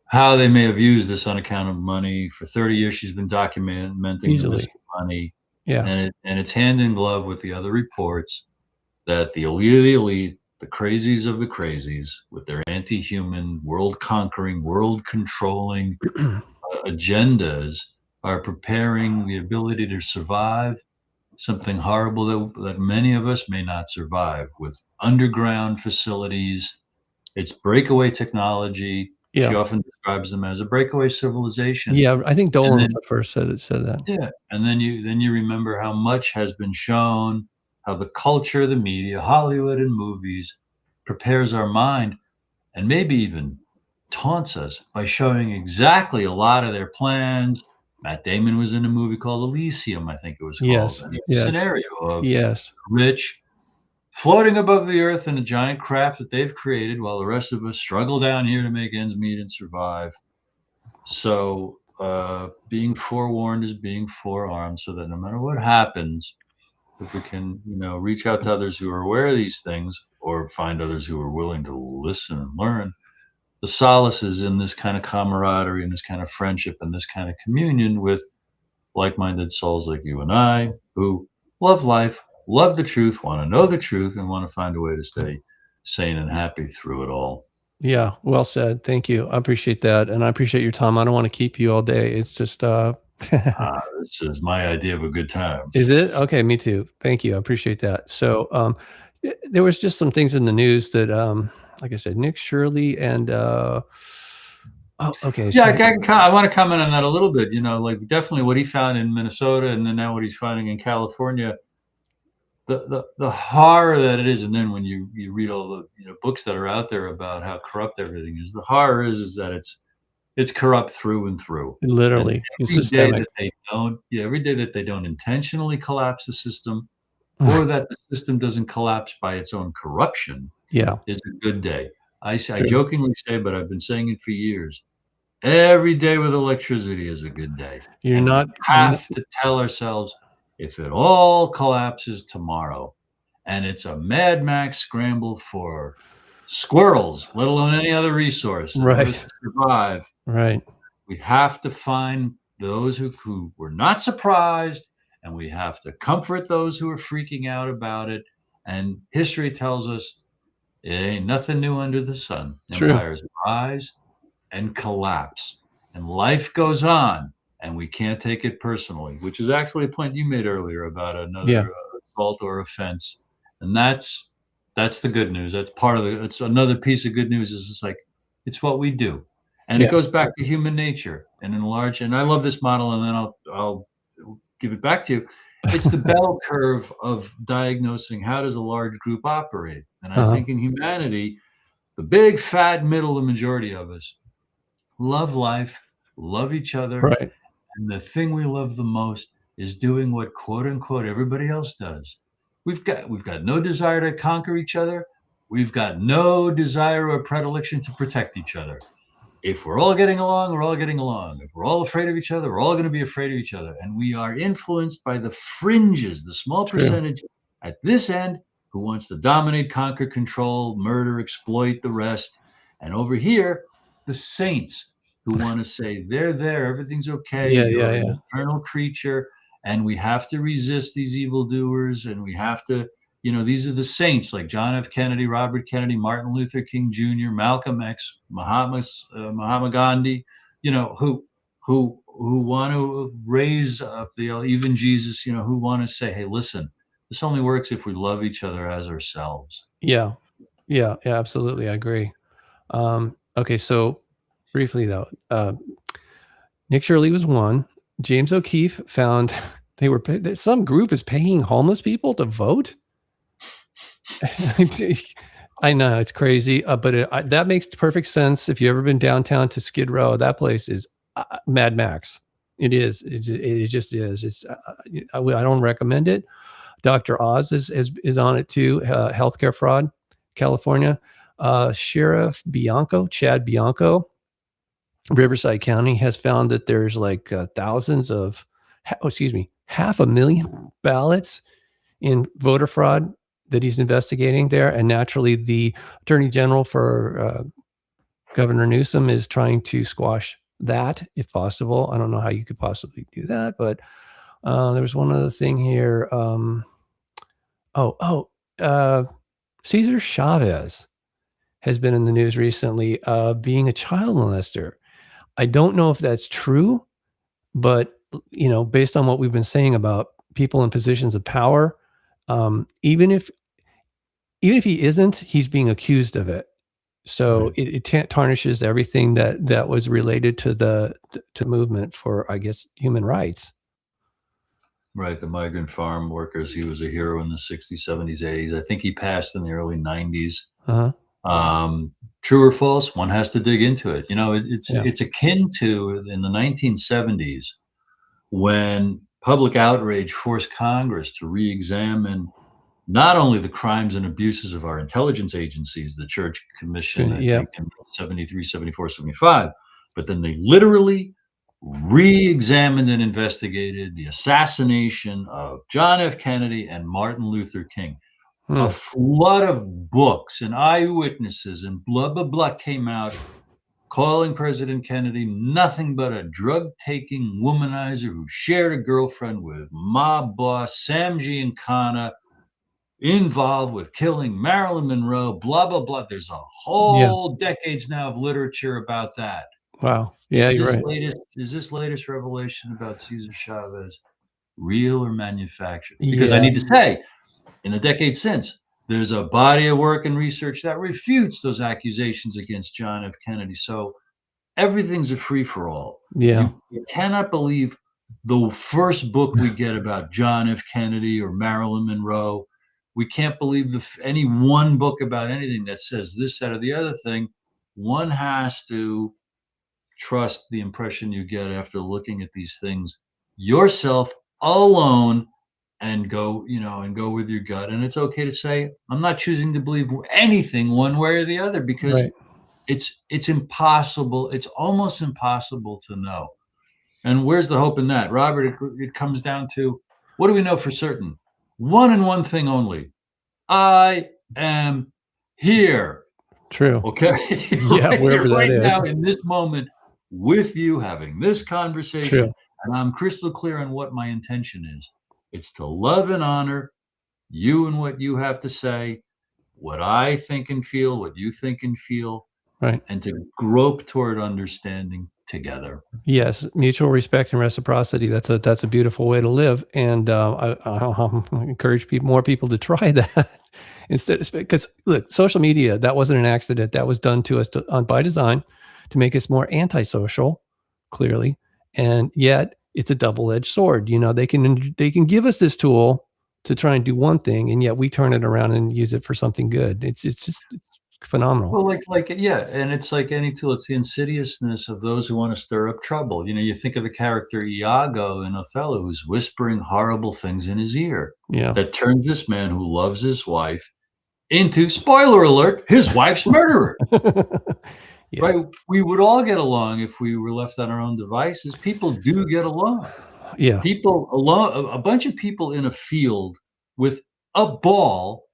how they may have used this unaccounted money. For 30 years, she's been documenting this money. Yeah. And it's hand in glove with the other reports that the elite of the elite, the crazies of the crazies, with their anti-human, world-conquering, world-controlling agendas, are preparing the ability to survive something horrible that many of us may not survive, with underground facilities. It's breakaway technology. Yeah. She often describes them as a breakaway civilization. Yeah, I think Dolan was the first said that. Yeah, and then you remember how much has been shown, how the culture, the media, Hollywood and movies prepares our mind and maybe even taunts us by showing exactly a lot of their plans. Matt Damon was in a movie called Elysium, I think it was called. Yes. A scenario of yes. rich floating above the earth in a giant craft that they've created while the rest of us struggle down here to make ends meet and survive. So being forewarned is being forearmed, so that no matter what happens, if we can, reach out to others who are aware of these things, or find others who are willing to listen and learn, the solace is in this kind of camaraderie and this kind of friendship and this kind of communion with like-minded souls like you and I, who love life, love the truth, want to know the truth, and want to find a way to stay sane and happy through it all. Yeah, well said. Thank you. I appreciate that, and I appreciate your time. I don't want to keep you all day. It's just This is my idea of a good time. Is it? Okay, me too. Thank you. I appreciate that. So, there was just some things in the news that, like I said, Nick Shirley and okay, Yeah, so I want to comment on that a little bit. Like definitely what he found in Minnesota, and then now what he's finding in California. The horror that it is, and then when you read all the books that are out there about how corrupt everything is, the horror is that it's corrupt through and through. And literally, it's systemic. every day that they don't intentionally collapse the system, or that the system doesn't collapse by its own corruption, Yeah, is a good day. I true. jokingly say, but I've been saying it for years. Every day with electricity is a good day. You're And not we have to tell ourselves, if it all collapses tomorrow, and it's a Mad Max scramble for squirrels, let alone any other resource in order right, to survive, right. we have to find those who were not surprised, and we have to comfort those who are freaking out about it. And history tells us it ain't nothing new under the sun. True. Empires rise and collapse, and life goes on, and we can't take it personally, which is actually a point you made earlier about another Yeah. assault or offense. And that's the good news. It's another piece of good news, is it's like, it's what we do. And Yeah. it goes back to human nature, and and I love this model, and then I'll give it back to you. It's the bell curve of diagnosing how does a large group operate. And I think in humanity, the big fat middle, the majority of us love life, love each other, Right. and the thing we love the most is doing what quote unquote everybody else does. We've got no desire to conquer each other. We've got no desire or predilection to protect each other. If we're all getting along, we're all getting along. If we're all afraid of each other, we're all going to be afraid of each other. And we are influenced by the fringes, the small True. percentage at this end who wants to dominate, conquer, control, murder, exploit the rest. And over here, the saints who want to say, they're there, everything's okay, Yeah, you're yeah. an eternal creature, and we have to resist these evildoers, and we have to, these are the saints like John F. Kennedy, Robert Kennedy, Martin Luther King Jr., Malcolm X, Mahatma Gandhi, who want to raise up even Jesus, who want to say, hey, listen, this only works if we love each other as ourselves. Yeah. Yeah, absolutely. I agree. Okay, so briefly though, Nick Shirley was one. James O'Keefe found some group is paying homeless people to vote. I know it's crazy, but that makes perfect sense. If you've ever been downtown to Skid Row, that place is Mad Max. It is. It just is. It's. I don't recommend it. Dr. Oz is on it too. Healthcare fraud, California. Sheriff Chad Bianco, Riverside County has found that there's like thousands of, 500,000 ballots in voter fraud that he's investigating there. And naturally, the Attorney General for Governor Newsom is trying to squash that if possible. I don't know how you could possibly do that, but there was one other thing here. Cesar Chavez has been in the news recently, being a child molester. I don't know if that's true, but based on what we've been saying about people in positions of power, even if he isn't, he's being accused of it. So it tarnishes everything that was related to the movement for, I guess, human rights. Right, the migrant farm workers. He was a hero in the 60s, 70s, 80s. I think he passed in the early 90s. True or false? One has to dig into it. It's akin to in the 1970s when public outrage forced Congress to re-examine not only the crimes and abuses of our intelligence agencies, the Church Commission, I think in 73, 74, 75, but then they literally re-examined and investigated the assassination of John F. Kennedy and Martin Luther King. A flood of books and eyewitnesses and blah, blah, blah came out calling President Kennedy nothing but a drug-taking womanizer who shared a girlfriend with mob boss Sam Giancana, involved with killing Marilyn Monroe, blah, blah, blah. There's a whole decades now of literature about that. Wow. Yeah, you're right. Is this latest revelation about Cesar Chavez real or manufactured? Because I need to say, in the decades since, there's a body of work and research that refutes those accusations against John F. Kennedy. So everything's a free-for-all. Yeah. You cannot believe the first book we get about John F. Kennedy or Marilyn Monroe. We can't believe any one book about anything that says this, that, or the other thing. One has to trust the impression you get after looking at these things yourself alone, and go with your gut. And it's okay to say, I'm not choosing to believe anything one way or the other, because it's impossible. It's almost impossible to know. And where's the hope in that, Robert? It comes down to, what do we know for certain? One and one thing only: I am here. True. Okay. Yeah, wherever that is. Now, in this moment, with you, having this conversation. True. And I'm crystal clear on what my intention is. It's to love and honor you and what you have to say, what I think and feel, what you think and feel, right, and to grope toward understanding together. Yes, mutual respect and reciprocity. That's a beautiful way to live, and I encourage more people to try that instead. Because look, social media, that wasn't an accident. That was done to us by design to make us more antisocial, clearly, and yet it's a double-edged sword. They can give us this tool to try and do one thing, and yet we turn it around and use it for something good. It's phenomenal. Well, yeah, and it's like any tool. It's the insidiousness of those who want to stir up trouble. You think of the character Iago in Othello, who's whispering horrible things in his ear. Yeah, that turns this man who loves his wife into, spoiler alert, his wife's murderer. Yeah. Right? We would all get along if we were left on our own devices. People do get along. Yeah, a bunch of people in a field with a ball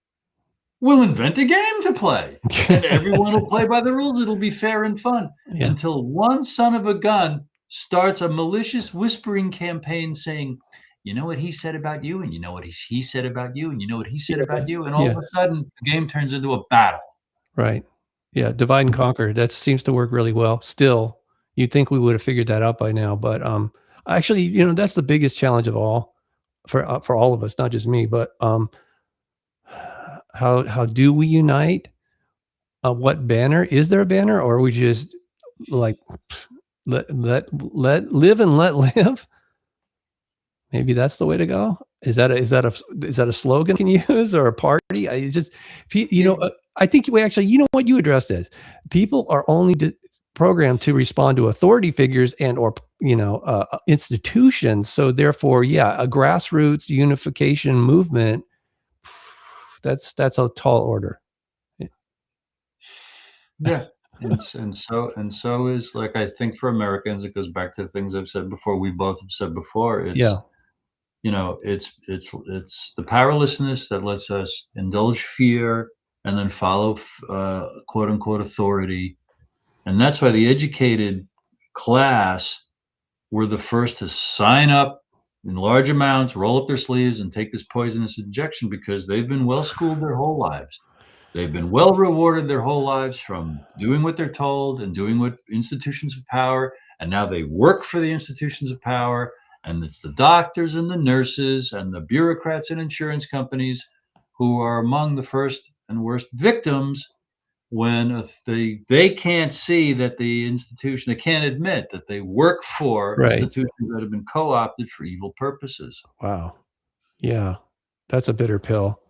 will invent a game to play, and everyone will play by the rules. It'll be fair and fun until one son of a gun starts a malicious whispering campaign saying, you know what he said about you, and you know what he said about you, and you know what he said about you, and all of a sudden the game turns into a battle. Right. Yeah, divide and conquer. That seems to work really well. Still, you'd think we would have figured that out by now, but actually, that's the biggest challenge of all for all of us, not just me. But how do we unite? What banner? Is there a banner, or are we just like let live and let live? Maybe that's the way to go. Is that a slogan you can use, or a party? I think we actually, what you addressed is, people are only programmed to respond to authority figures and or institutions. So therefore, a grassroots unification movement. That's a tall order. Yeah. And so is, like, I think for Americans, it goes back to the things I've said before. We both have said before. It's it's the powerlessness that lets us indulge fear and then follow quote unquote authority. And that's why the educated class were the first to sign up in large amounts, roll up their sleeves, and take this poisonous injection, because they've been well schooled their whole lives. They've been well rewarded their whole lives from doing what they're told and doing what institutions of power, and now they work for the institutions of power. And it's the doctors and the nurses and the bureaucrats and insurance companies who are among the first and worst victims when they can't see that the institution, they can't admit that they work for institutions that have been co-opted for evil purposes. Wow. Yeah, that's a bitter pill.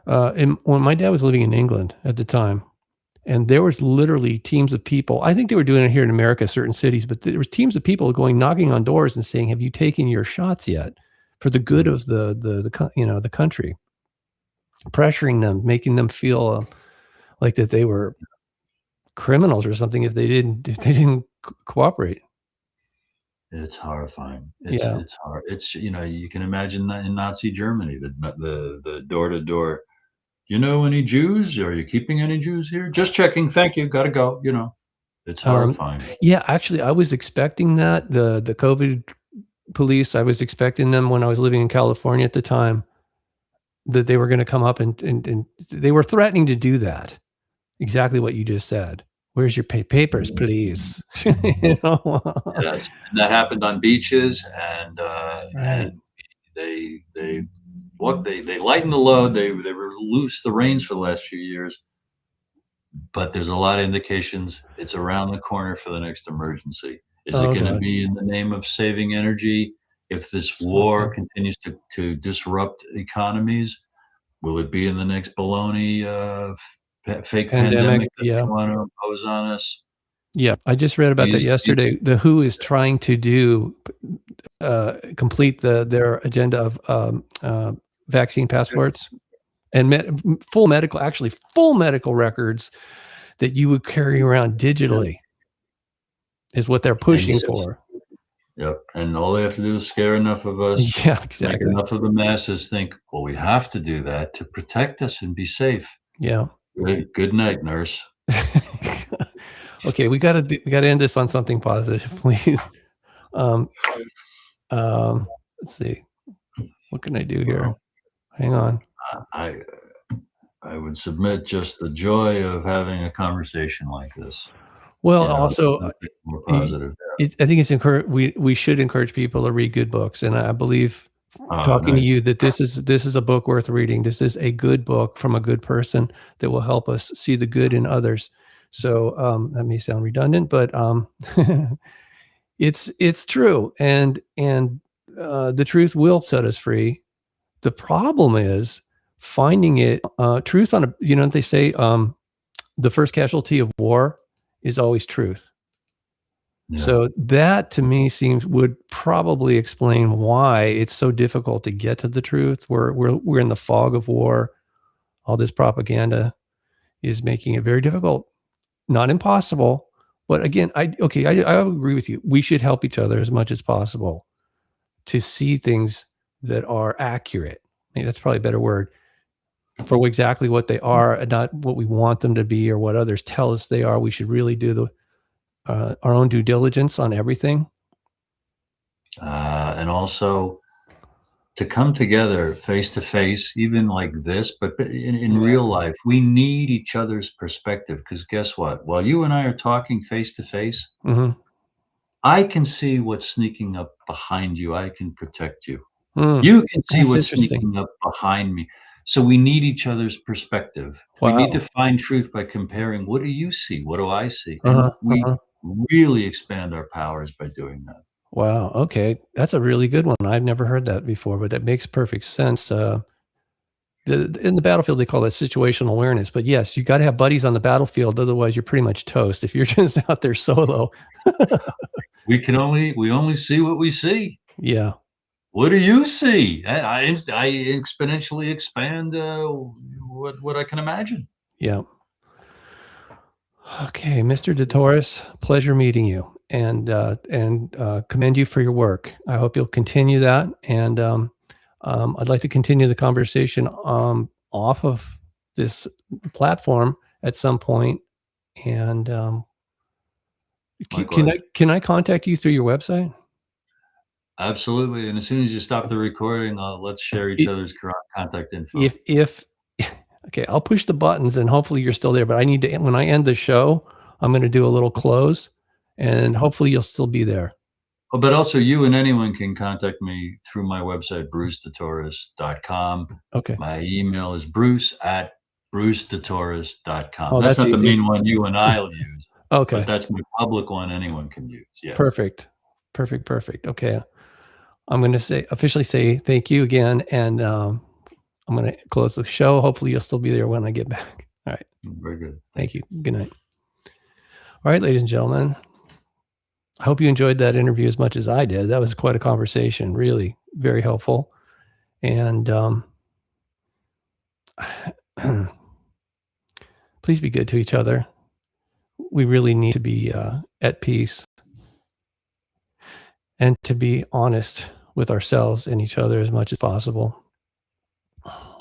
And when my dad was living in England at the time, and there was literally teams of people, I think they were doing it here in America, certain cities, but there was teams of people knocking on doors and saying, have you taken your shots yet, for the good of the country, pressuring them, making them feel like that they were criminals or something if they didn't cooperate. It's horrifying. It's hard. It's, you can imagine that in Nazi Germany, the door to door. You know any Jews? Are you keeping any Jews here? Just checking. Thank you. Got to go. It's horrifying. Yeah, actually, I was expecting that. The COVID police, I was expecting them when I was living in California at the time. that they were going to come up and they were threatening to do that. Exactly what you just said. Where's your papers, please? You know? Yes, and that happened on beaches, and Right. they lightened the load. They reduced the rains for the last few years, but there's a lot of indications it's around the corner for the next emergency. Is it Oh, going to God. be in the name of saving energy? If this war Something. continues to disrupt economies, will it be in the next baloney fake Pandemic. pandemic that Yeah. they want to impose on us? Yeah. I just read about that These yesterday. The WHO is trying to complete their agenda of vaccine passports and full medical records that you would carry around digitally is what they're and pushing for. Yep, and all they have to do is scare enough of us, Yeah, make exactly. enough of the masses think, well, we have to do that to protect us and be safe. Yeah. Good night, nurse. Okay, we gotta end this on something positive, please. Um, let's see. What can I do here? Well, Hang on. I I would submit just the joy of having a conversation like this. Well, You know, also, nothing more y- positive. I think it's we should encourage people to read good books, and I believe Oh, talking to nice. you that this is a book worth reading. This is a good book from a good person that will help us see the good in others. So that may sound redundant, but it's true, and the truth will set us free. The problem is finding it truth on a, they say the first casualty of war is always truth. Yeah. So that to me would probably explain why it's so difficult to get to the truth. We're in the fog of war. All this propaganda is making it very difficult. Not impossible, but again, I agree with you. We should help each other as much as possible to see things that are accurate. Maybe that's probably a better word for exactly what they are, and not what we want them to be or what others tell us they are. We should really do our own due diligence on everything. And also to come together face to face, even like this, but in real life, we need each other's perspective. Because guess what? While you and I are talking face to face, Mm-hmm. I can see what's sneaking up behind you. I can protect you. Mm, You can see that's what's interesting. sneaking up behind me. So we need each other's perspective. We need to Wow. find truth by comparing, what do you see? What do I see? Uh-huh, And we uh-huh. really expand our powers by doing that. Wow. Okay, that's a really good one. I've never heard that before, but that makes perfect sense. In the battlefield, they call that situational awareness. But yes, you got to have buddies on the battlefield, otherwise you're pretty much toast. If you're just out there solo, We only see what we see. yeah. What do you see? I exponentially expand what I can imagine. Yeah. Okay, Mr. De Torres, pleasure meeting you, and commend you for your work. I hope you'll continue that, and I'd like to continue the conversation off of this platform at some point. And Likewise. can I contact you through your website? Absolutely. And as soon as you stop the recording, let's share each I- other's contact info. If okay, I'll push the buttons and hopefully you're still there. But I need to, when I end the show, I'm going to do a little close, and hopefully you'll still be there. Oh, but also you and anyone can contact me through my website, brucedetorres.com. Okay. My email is bruce@brucedetorres.com. Oh, That's that's not the easy. main one you and I'll use, Okay. but that's my public one anyone can use. Yeah. Perfect. Okay. I'm going to officially say thank you again. And I'm going to close the show. Hopefully you'll still be there when I get back. All right. Very good. Thank you. Good night. All right, ladies and gentlemen. I hope you enjoyed that interview as much as I did. That was quite a conversation, really very helpful. And please be good to each other. We really need to be at peace and to be honest with ourselves and each other as much as possible.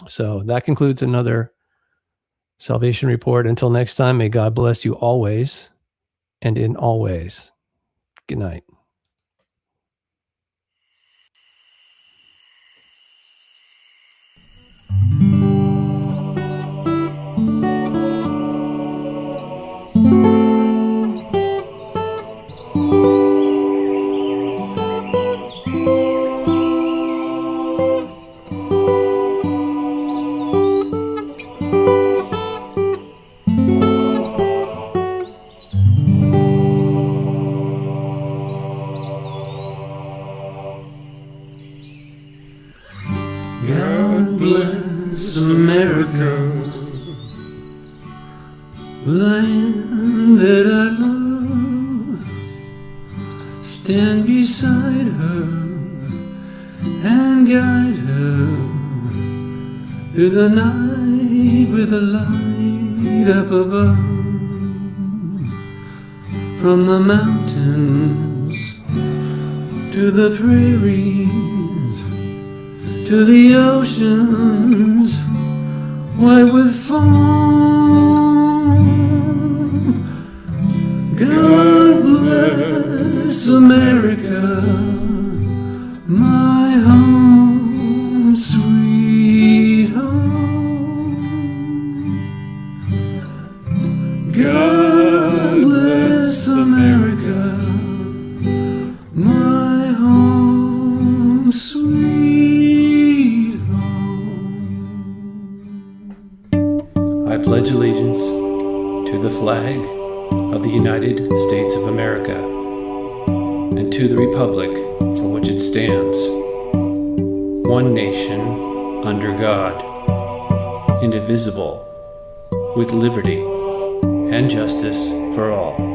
So that concludes another Salvation Report. Until next time, may God bless you always and in all ways. Good night. bless America, land that I love. Stand beside her and guide her through the night with a light up above. From the mountains to the prairies, to the oceans white with foam. God bless America, my home, sweet home. God bless America, my home, sweet home. I pledge allegiance to the flag of the United States of America and to the republic for which it stands, one nation, under God, indivisible, with liberty and justice for all.